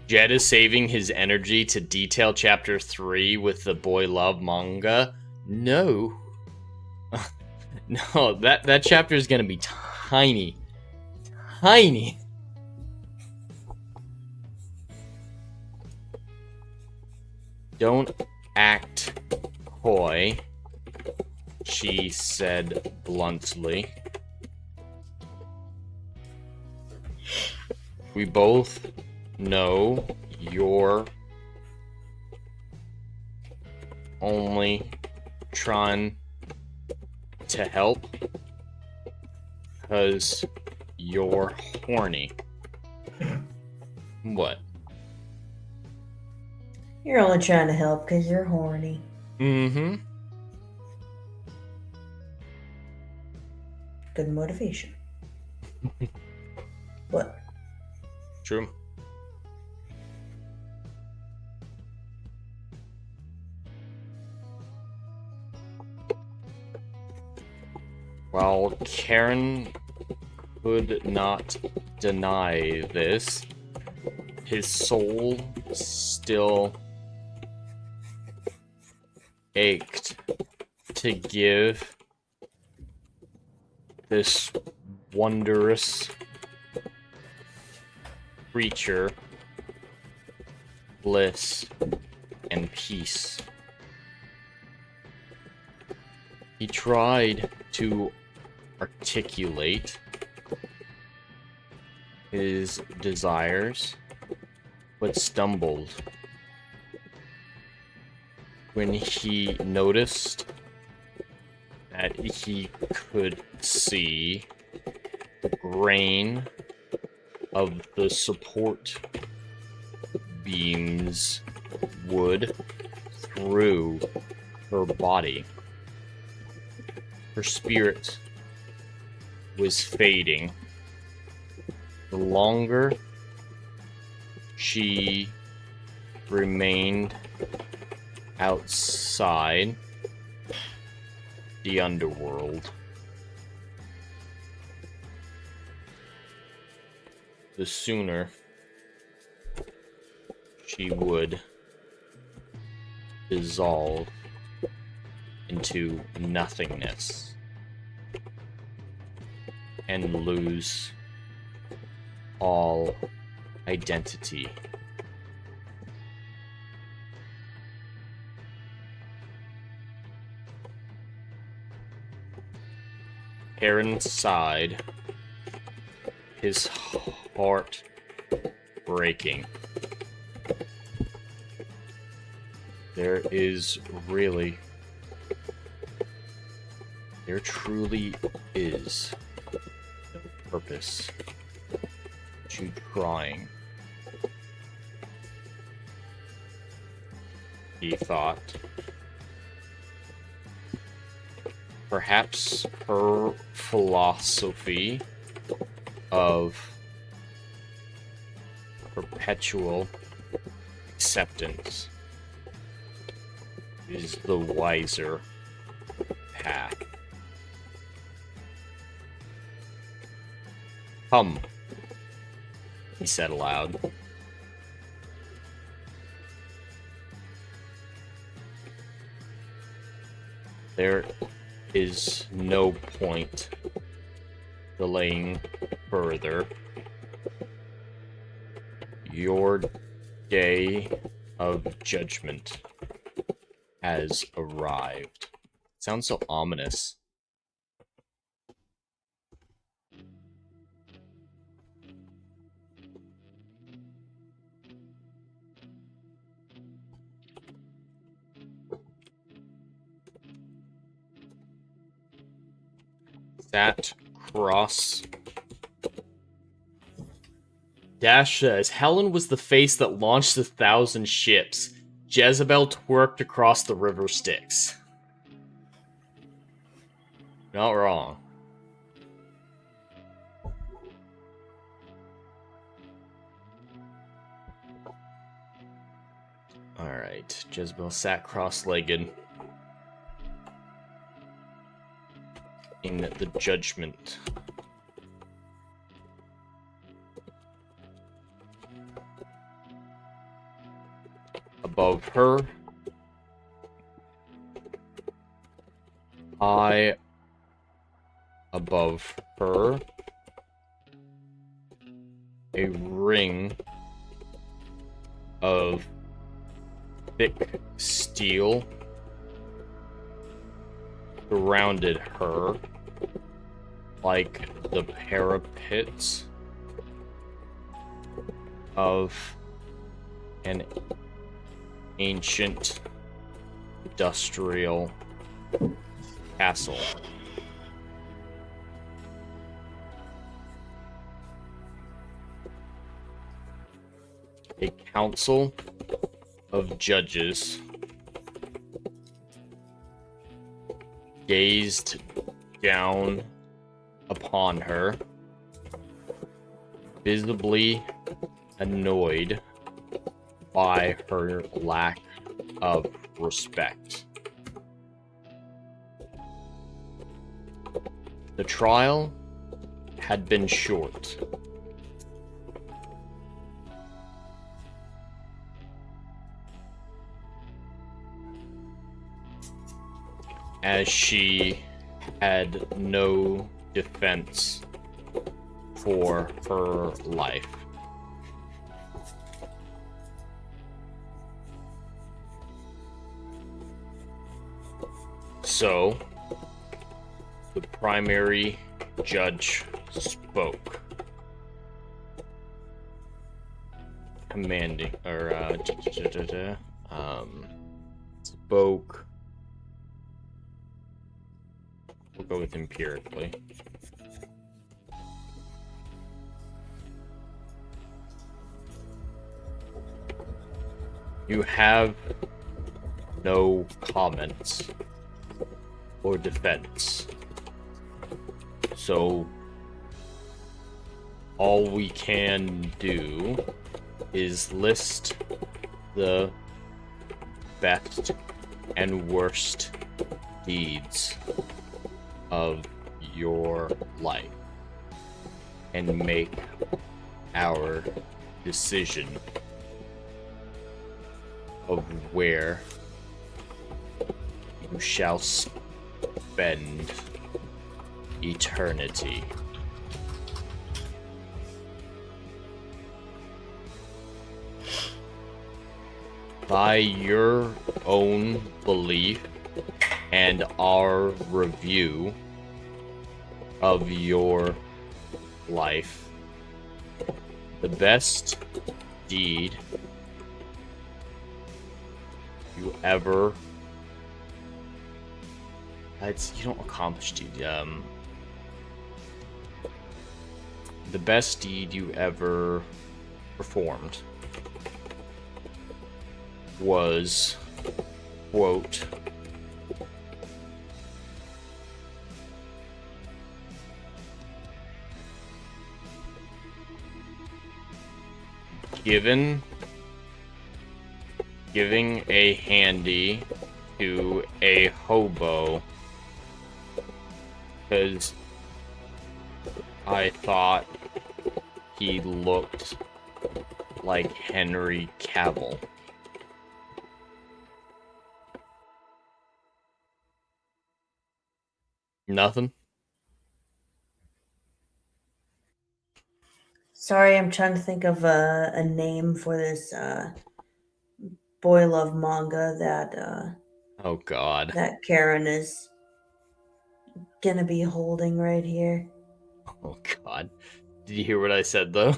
Jed is saving his energy to detail chapter 3 with the boy love manga. No. No, that chapter is gonna be tiny. Tiny. Don't act coy, she said bluntly. We both know you're only trying to help because you're horny. What? You're only trying to help because you're horny. Mm-hmm. Good motivation. What? True. While Karen could not deny this, his soul still ached to give this wondrous creature bliss and peace. He tried to articulate his desires, but stumbled when he noticed that he could see the grain of the support beams wood through her body. Her spirit was fading. The longer she remained outside the underworld, the sooner she would dissolve into nothingness and lose all identity. Aaron sighed, his heart breaking. There truly is no purpose to trying He thought. Perhaps her philosophy of perpetual acceptance is the wiser path. Come, he said aloud. There is no point delaying further. Your day of judgment has arrived. Sounds so ominous. Sat cross. Dash says, Helen was the face that launched 1,000 ships. Jezebel twerked across the river Styx. Not wrong. Alright, Jezebel sat cross-legged in the judgment. Above her, high above her, a ring of thick steel surrounded her like the parapets of an ancient industrial castle. A council of judges gazed down upon her, visibly annoyed by her lack of respect. The trial had been short. As she had no defense for her life. So, the primary judge spoke, commanding, or spoke. We'll go with empirically. You have no comments or defense. So all we can do is list the best and worst deeds of your life and make our decision of where you shall spend eternity. By your own belief and our review of your life, the best deed you ever you don't accomplish deed. The best deed you ever performed was, quote, giving a handy to a hobo because I thought he looked like Henry Cavill. Nothing? Sorry, I'm trying to think of a name for this boy love manga that Oh god. that Karen is gonna be holding right here. Oh god. Did you hear what I said though?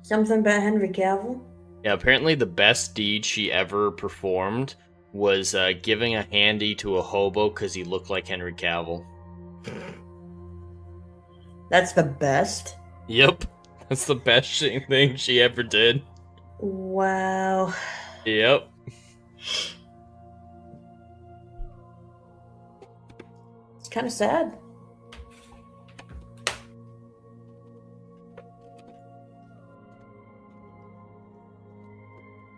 Something about Henry Cavill? Yeah, apparently the best deed she ever performed was giving a handy to a hobo because he looked like Henry Cavill. That's the best? Yep. That's the best thing she ever did. Wow. Yep. It's kind of sad.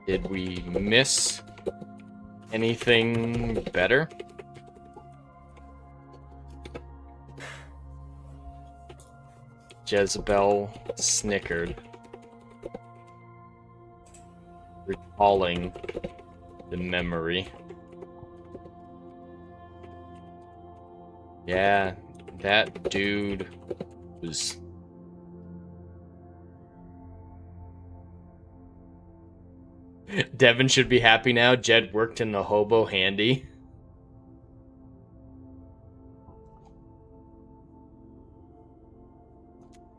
Did we miss anything better? Jezebel snickered, recalling the memory. Yeah, that dude was... Devin should be happy now. Jed worked in the hobo handy.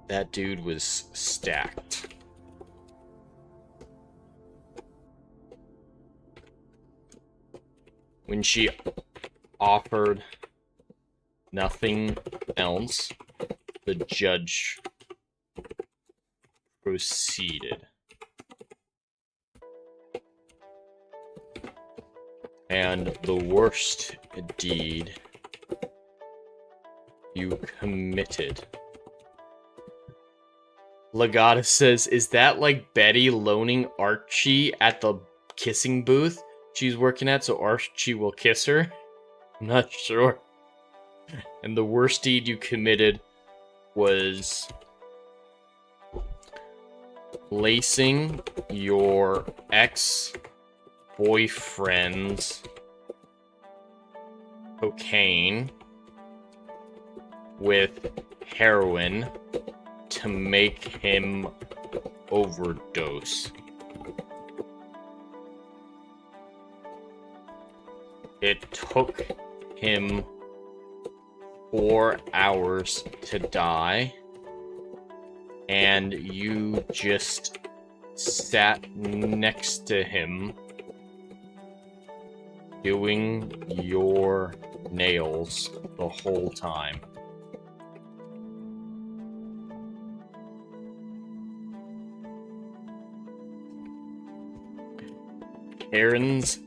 That dude was stacked. When she offered nothing else, the judge proceeded. And the worst deed you committed. Legata says, is that like Betty loaning Archie at the kissing booth she's working at so Archie will kiss her? I'm not sure. And the worst deed you committed was lacing your ex-boyfriend's cocaine with heroin to make him overdose. It took him 4 hours to die, and you just sat next to him doing your nails the whole time. Karen's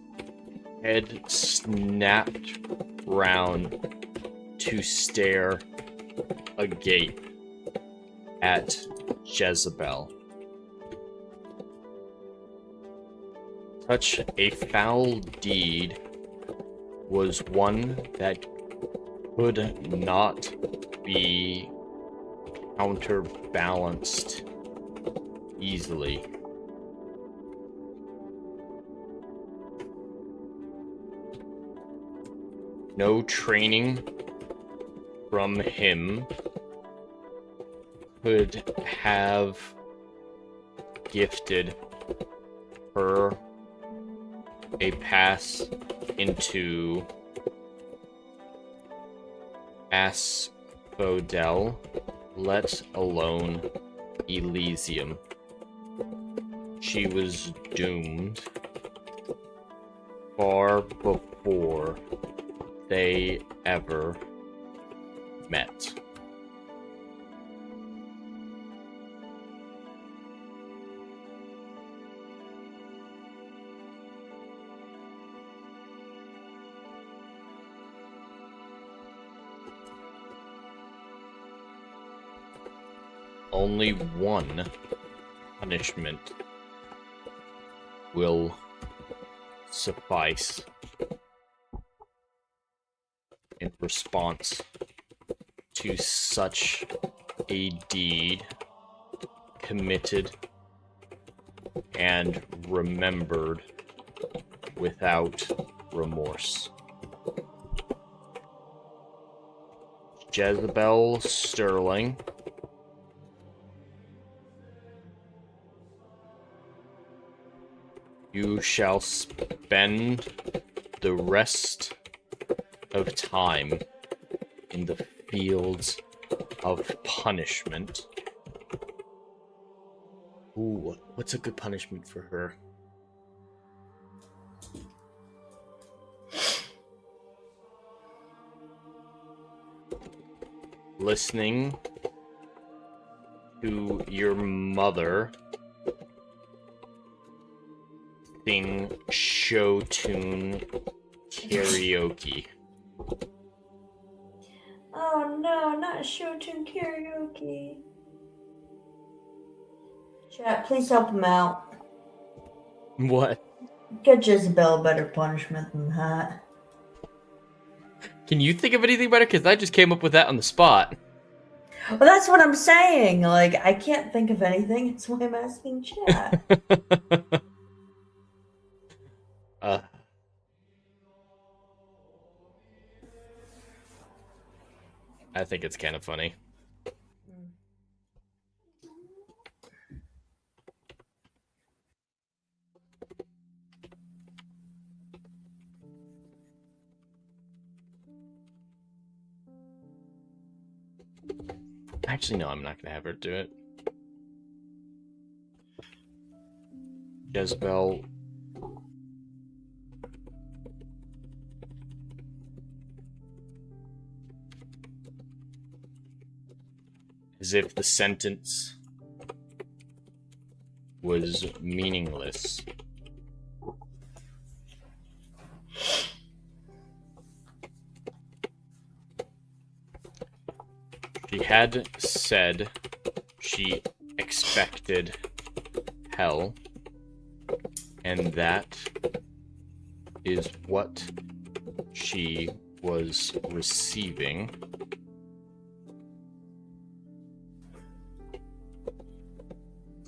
head snapped round to stare agape at Jezebel. Such a foul deed was one that could not be counterbalanced easily. No training from him could have gifted her a pass into Asphodel, let alone Elysium. She was doomed far before they ever met. only one punishment will suffice in response to such a deed committed and remembered without remorse. Jezebel Sterling, you shall spend the rest of time in the fields of punishment. Ooh, what's a good punishment for her? Listening to your mother sing show tune karaoke. Oh no, not show tune karaoke. Chat, please help him out. What? Get Jezebel a better punishment than that. Can you think of anything better? Because I just came up with that on the spot. Well, that's what I'm saying. Like, I can't think of anything. That's why I'm asking chat. I think it's kind of funny. Actually, no, I'm not going to have her do it. Jezebel. As if the sentence was meaningless. She had said she expected hell, and that is what she was receiving.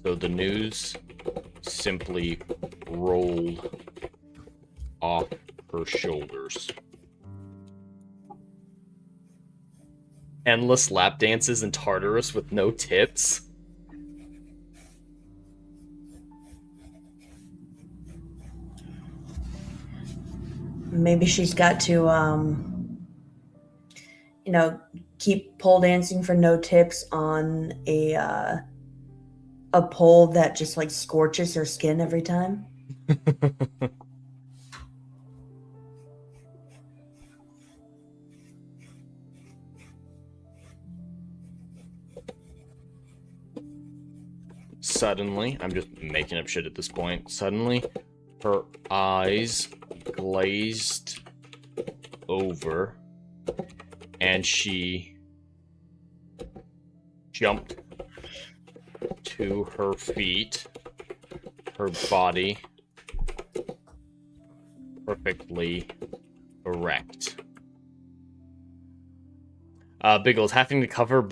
So the news simply rolled off her shoulders. Endless lap dances in Tartarus with no tips. Maybe she's got to, keep pole dancing for no tips on a pole that just like scorches her skin every time. Suddenly, I'm just making up shit at this point. Suddenly, her eyes glazed over and she jumped to her feet, her body perfectly erect. Biggles having to cover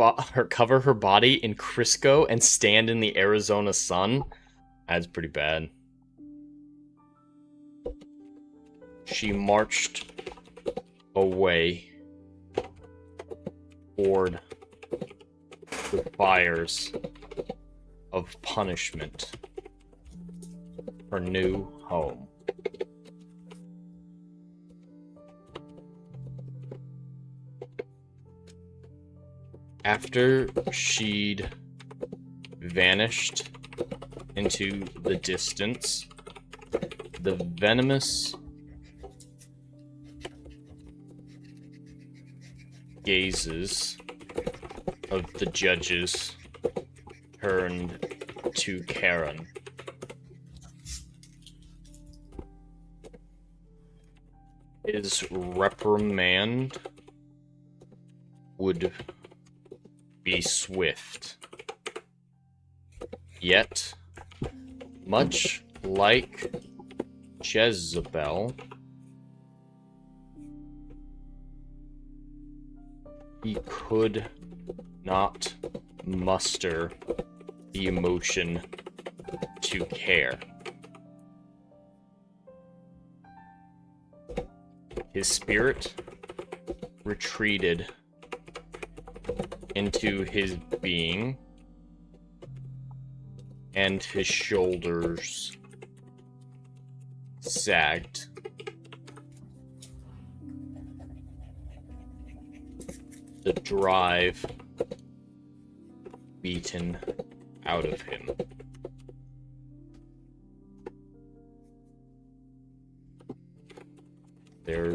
her body in Crisco and stand in the Arizona sun. That's pretty bad. She marched away toward the fires of punishment, her new home. After she'd vanished into the distance, the venomous gazes of the judges turned to Karen. His reprimand would be swift. Yet, much like Jezebel, he could not muster the emotion to care. His spirit retreated into his being, and his shoulders sagged. The drive beaten out of him. There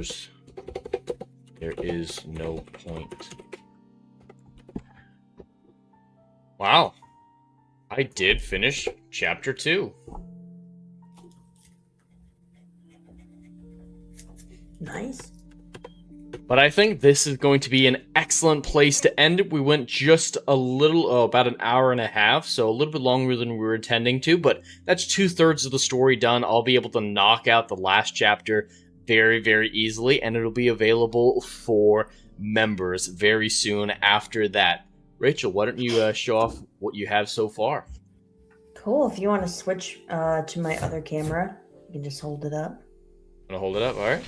is no point. Wow. I did finish chapter 2. Nice. But I think this is going to be an excellent place to end it. We went just a little, about an hour and a half, so a little bit longer than we were intending to, but that's 2/3 of the story done. I'll be able to knock out the last chapter very, very easily, and it'll be available for members very soon after that. Rachel, why don't you show off what you have so far? Cool. If you want to switch to my other camera, you can just hold it up. Gonna hold it up, alright?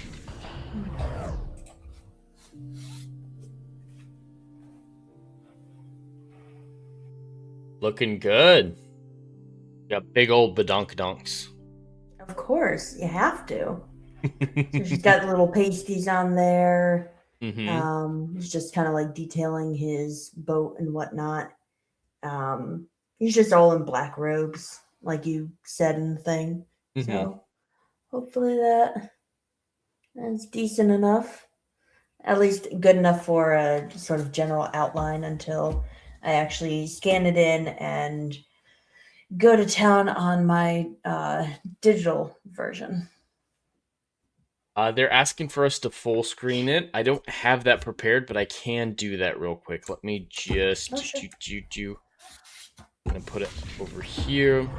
Looking good. Got big old badunkadunks. Of course, you have to. So she's got little pasties on there. He's just kind of like detailing his boat and whatnot. He's just all in black robes, like you said in the thing. So hopefully that's decent enough. At least good enough for a sort of general outline until I actually scan it in and go to town on my digital version. They're asking for us to full screen it. I don't have that prepared, but I can do that real quick. Let me just I'm gonna put it over here.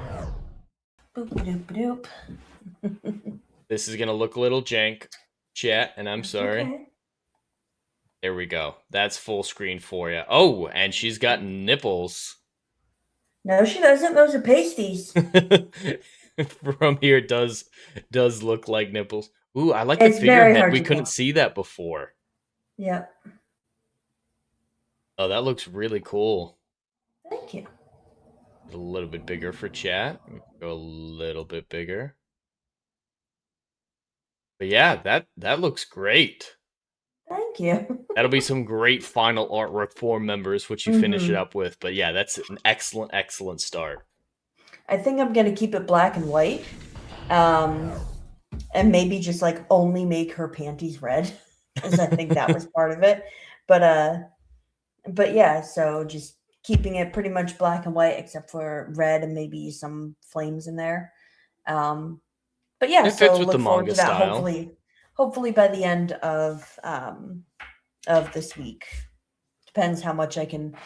Boop-a-doop-a-doop. This is gonna look a little jank, chat, and I'm sorry. Okay. There we go. That's full screen for you. Oh, and she's got nipples. No, she doesn't. Those are pasties. From here, it does look like nipples. Ooh, I like It's the very figurehead. hard We to couldn't tell. see that before. Yep. Oh, that looks really cool. Thank you. A little bit bigger for chat. Go a little bit bigger. But yeah, that looks great. Thank you. That'll be some great final artwork for members, which you finish it up with. But yeah, that's an excellent, excellent start. I think I'm going to keep it black and white. And maybe just like only make her panties red, because I think that was part of it. But yeah, so just keeping it pretty much black and white except for red and maybe some flames in there. But yeah, It so fits with look the forward manga to that. style. Hopefully by the end of this week. Depends how much I can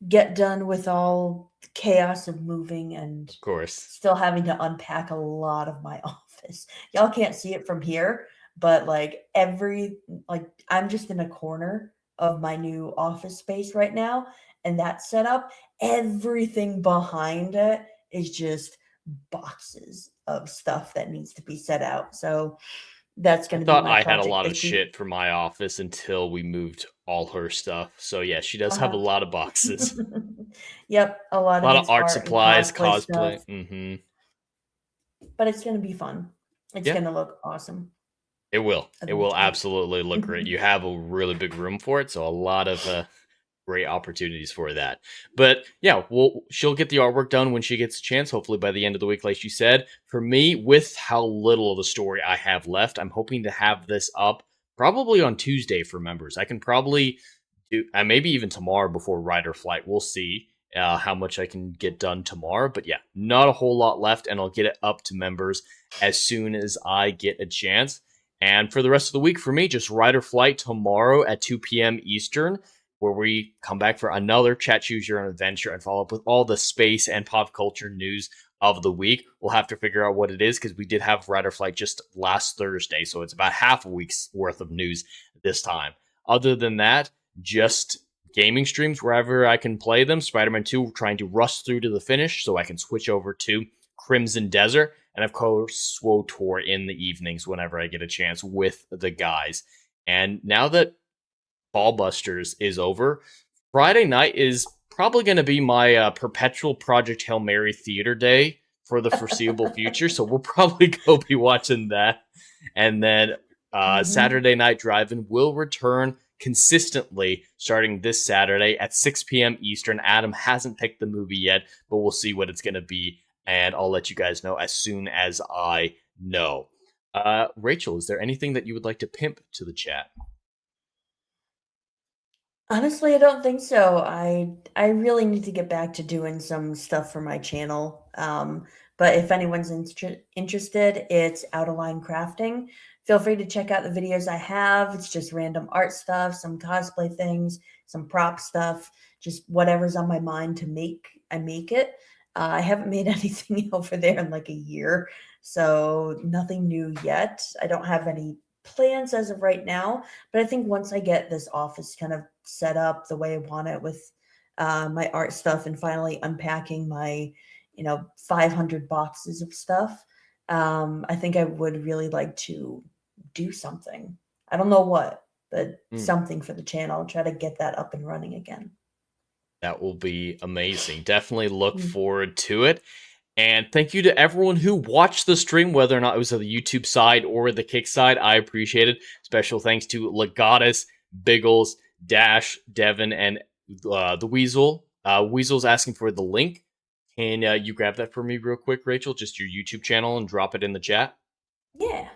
get done with all the chaos of moving and Of course. still having to unpack a lot of my office. Y'all can't see it from here, but I'm just in a corner of my new office space right now, and that setup, everything behind it is just boxes of stuff that needs to be set out. So that's going I to be thought my I had a project lot of this week. shit for my office until we moved all her stuff. So yeah, she does have a lot of boxes. Yep, a lot A lot of of it's art art and supplies, cosplay cosplay. stuff. But it's going to be fun. It's Yeah. going to look awesome. It will. It will Eventually. absolutely look great. You have a really big room for it, so a lot of great opportunities for that. But yeah, she'll get the artwork done when she gets a chance, hopefully by the end of the week, like she said. For me, with how little of the story I have left, I'm hoping to have this up probably on Tuesday for members. I can probably do, maybe even tomorrow before Rider Flight. We'll see how much I can get done tomorrow. But yeah, not a whole lot left, and I'll get it up to members as soon as I get a chance. And for the rest of the week, for me, just Rider Flight tomorrow at 2 p.m. Eastern. where we come back for another Chat Choose Your Own Adventure and follow up with all the space and pop culture news of the week. We'll have to figure out what it is because we did have Rider Flight just last Thursday, so it's about half a week's worth of news this time. Other than that, just gaming streams wherever I can play them. Spider-Man 2 trying to rush through to the finish so I can switch over to Crimson Desert, and of course SWOTOR in the evenings whenever I get a chance with the guys. And now that Ballbusters is over, Friday night is probably going to be my perpetual Project Hail Mary theater day for the foreseeable future, so we'll probably go be watching that. And then Saturday Night Drive-In will return consistently starting this Saturday at 6 p.m. Eastern. Adam hasn't picked the movie yet, but we'll see what it's going to be, and I'll let you guys know as soon as I know. Rachel, is there anything that you would like to pimp to the chat? Honestly, I don't think so. I really need to get back to doing some stuff for my channel. But if anyone's interested, it's Out of Line Crafting. Feel free to check out the videos I have. It's just random art stuff, some cosplay things, some prop stuff, just whatever's on my mind to make, I make it. I haven't made anything over there in like a year, so nothing new yet. I don't have any plans as of right now, but I think once I get this office kind of set up the way I want it with my art stuff and finally unpacking my 500 boxes of stuff, I think I would really like to do something. I don't know what, but something for the channel. Try to get that up and running again. That will be amazing. Definitely look forward to it. And thank you to everyone who watched the stream, whether or not it was on the YouTube side or the Kick side. I appreciate it. Special thanks to Legatus, Biggles, Dash, Devin, and the Weasel. Weasel's asking for the link. Can you grab that for me real quick, Rachel? Just your YouTube channel and drop it in the chat. Yeah.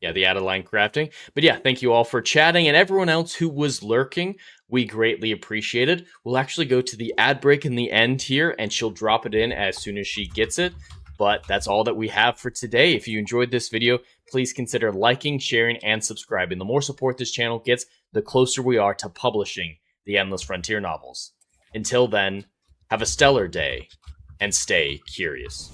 Yeah, the Out of Line Crafting. But yeah, thank you all for chatting, and everyone else who was lurking. We greatly appreciate it. We'll actually go to the ad break in the end here, and she'll drop it in as soon as she gets it. But that's all that we have for today. If you enjoyed this video, please consider liking, sharing, and subscribing. The more support this channel gets, the closer we are to publishing the Endless Frontier novels. Until then, have a stellar day, and stay curious.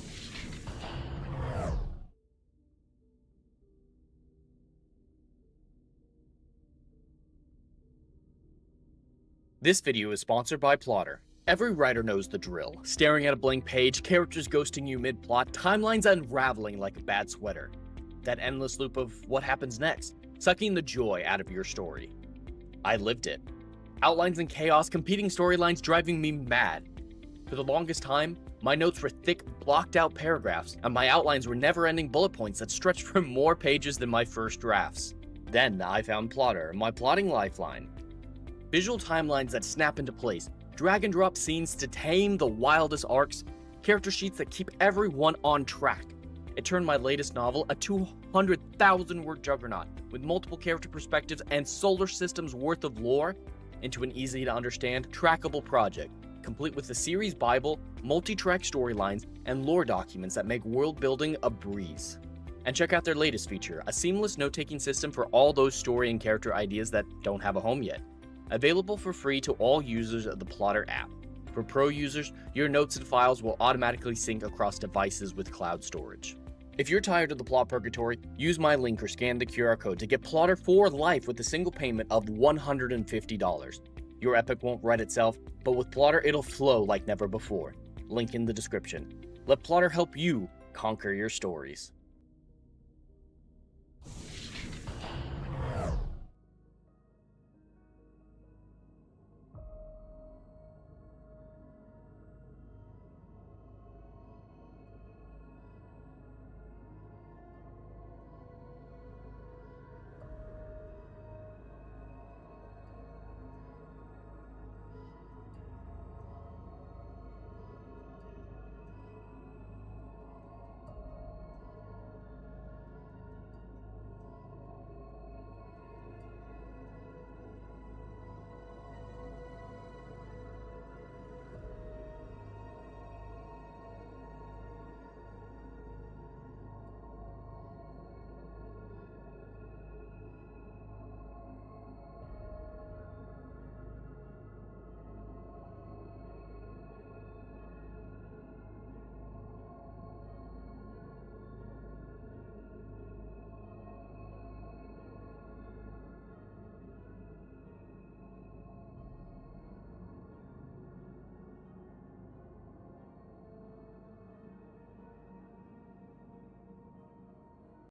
This video is sponsored by Plotter. Every writer knows the drill. Staring at a blank page, characters ghosting you mid-plot, timelines unraveling like a bad sweater. That endless loop of what happens next, sucking the joy out of your story. I lived it. Outlines and chaos, competing storylines driving me mad. For the longest time, my notes were thick, blocked-out paragraphs, and my outlines were never-ending bullet points that stretched for more pages than my first drafts. Then I found Plotter, my plotting lifeline. Visual timelines that snap into place, drag and drop scenes to tame the wildest arcs, character sheets that keep everyone on track. It turned my latest novel, a 200,000 word juggernaut with multiple character perspectives and solar systems worth of lore, into an easy to understand, trackable project, complete with the series Bible, multi-track storylines, and lore documents that make world building a breeze. And check out their latest feature, a seamless note-taking system for all those story and character ideas that don't have a home yet. Available for free to all users of the Plotter app. For pro users, your notes and files will automatically sync across devices with cloud storage. If you're tired of the plot purgatory, use my link or scan the QR code to get Plotter for life with a single payment of $150. Your epic won't write itself, but with Plotter it'll flow like never before. Link in the description. Let Plotter help you conquer your stories.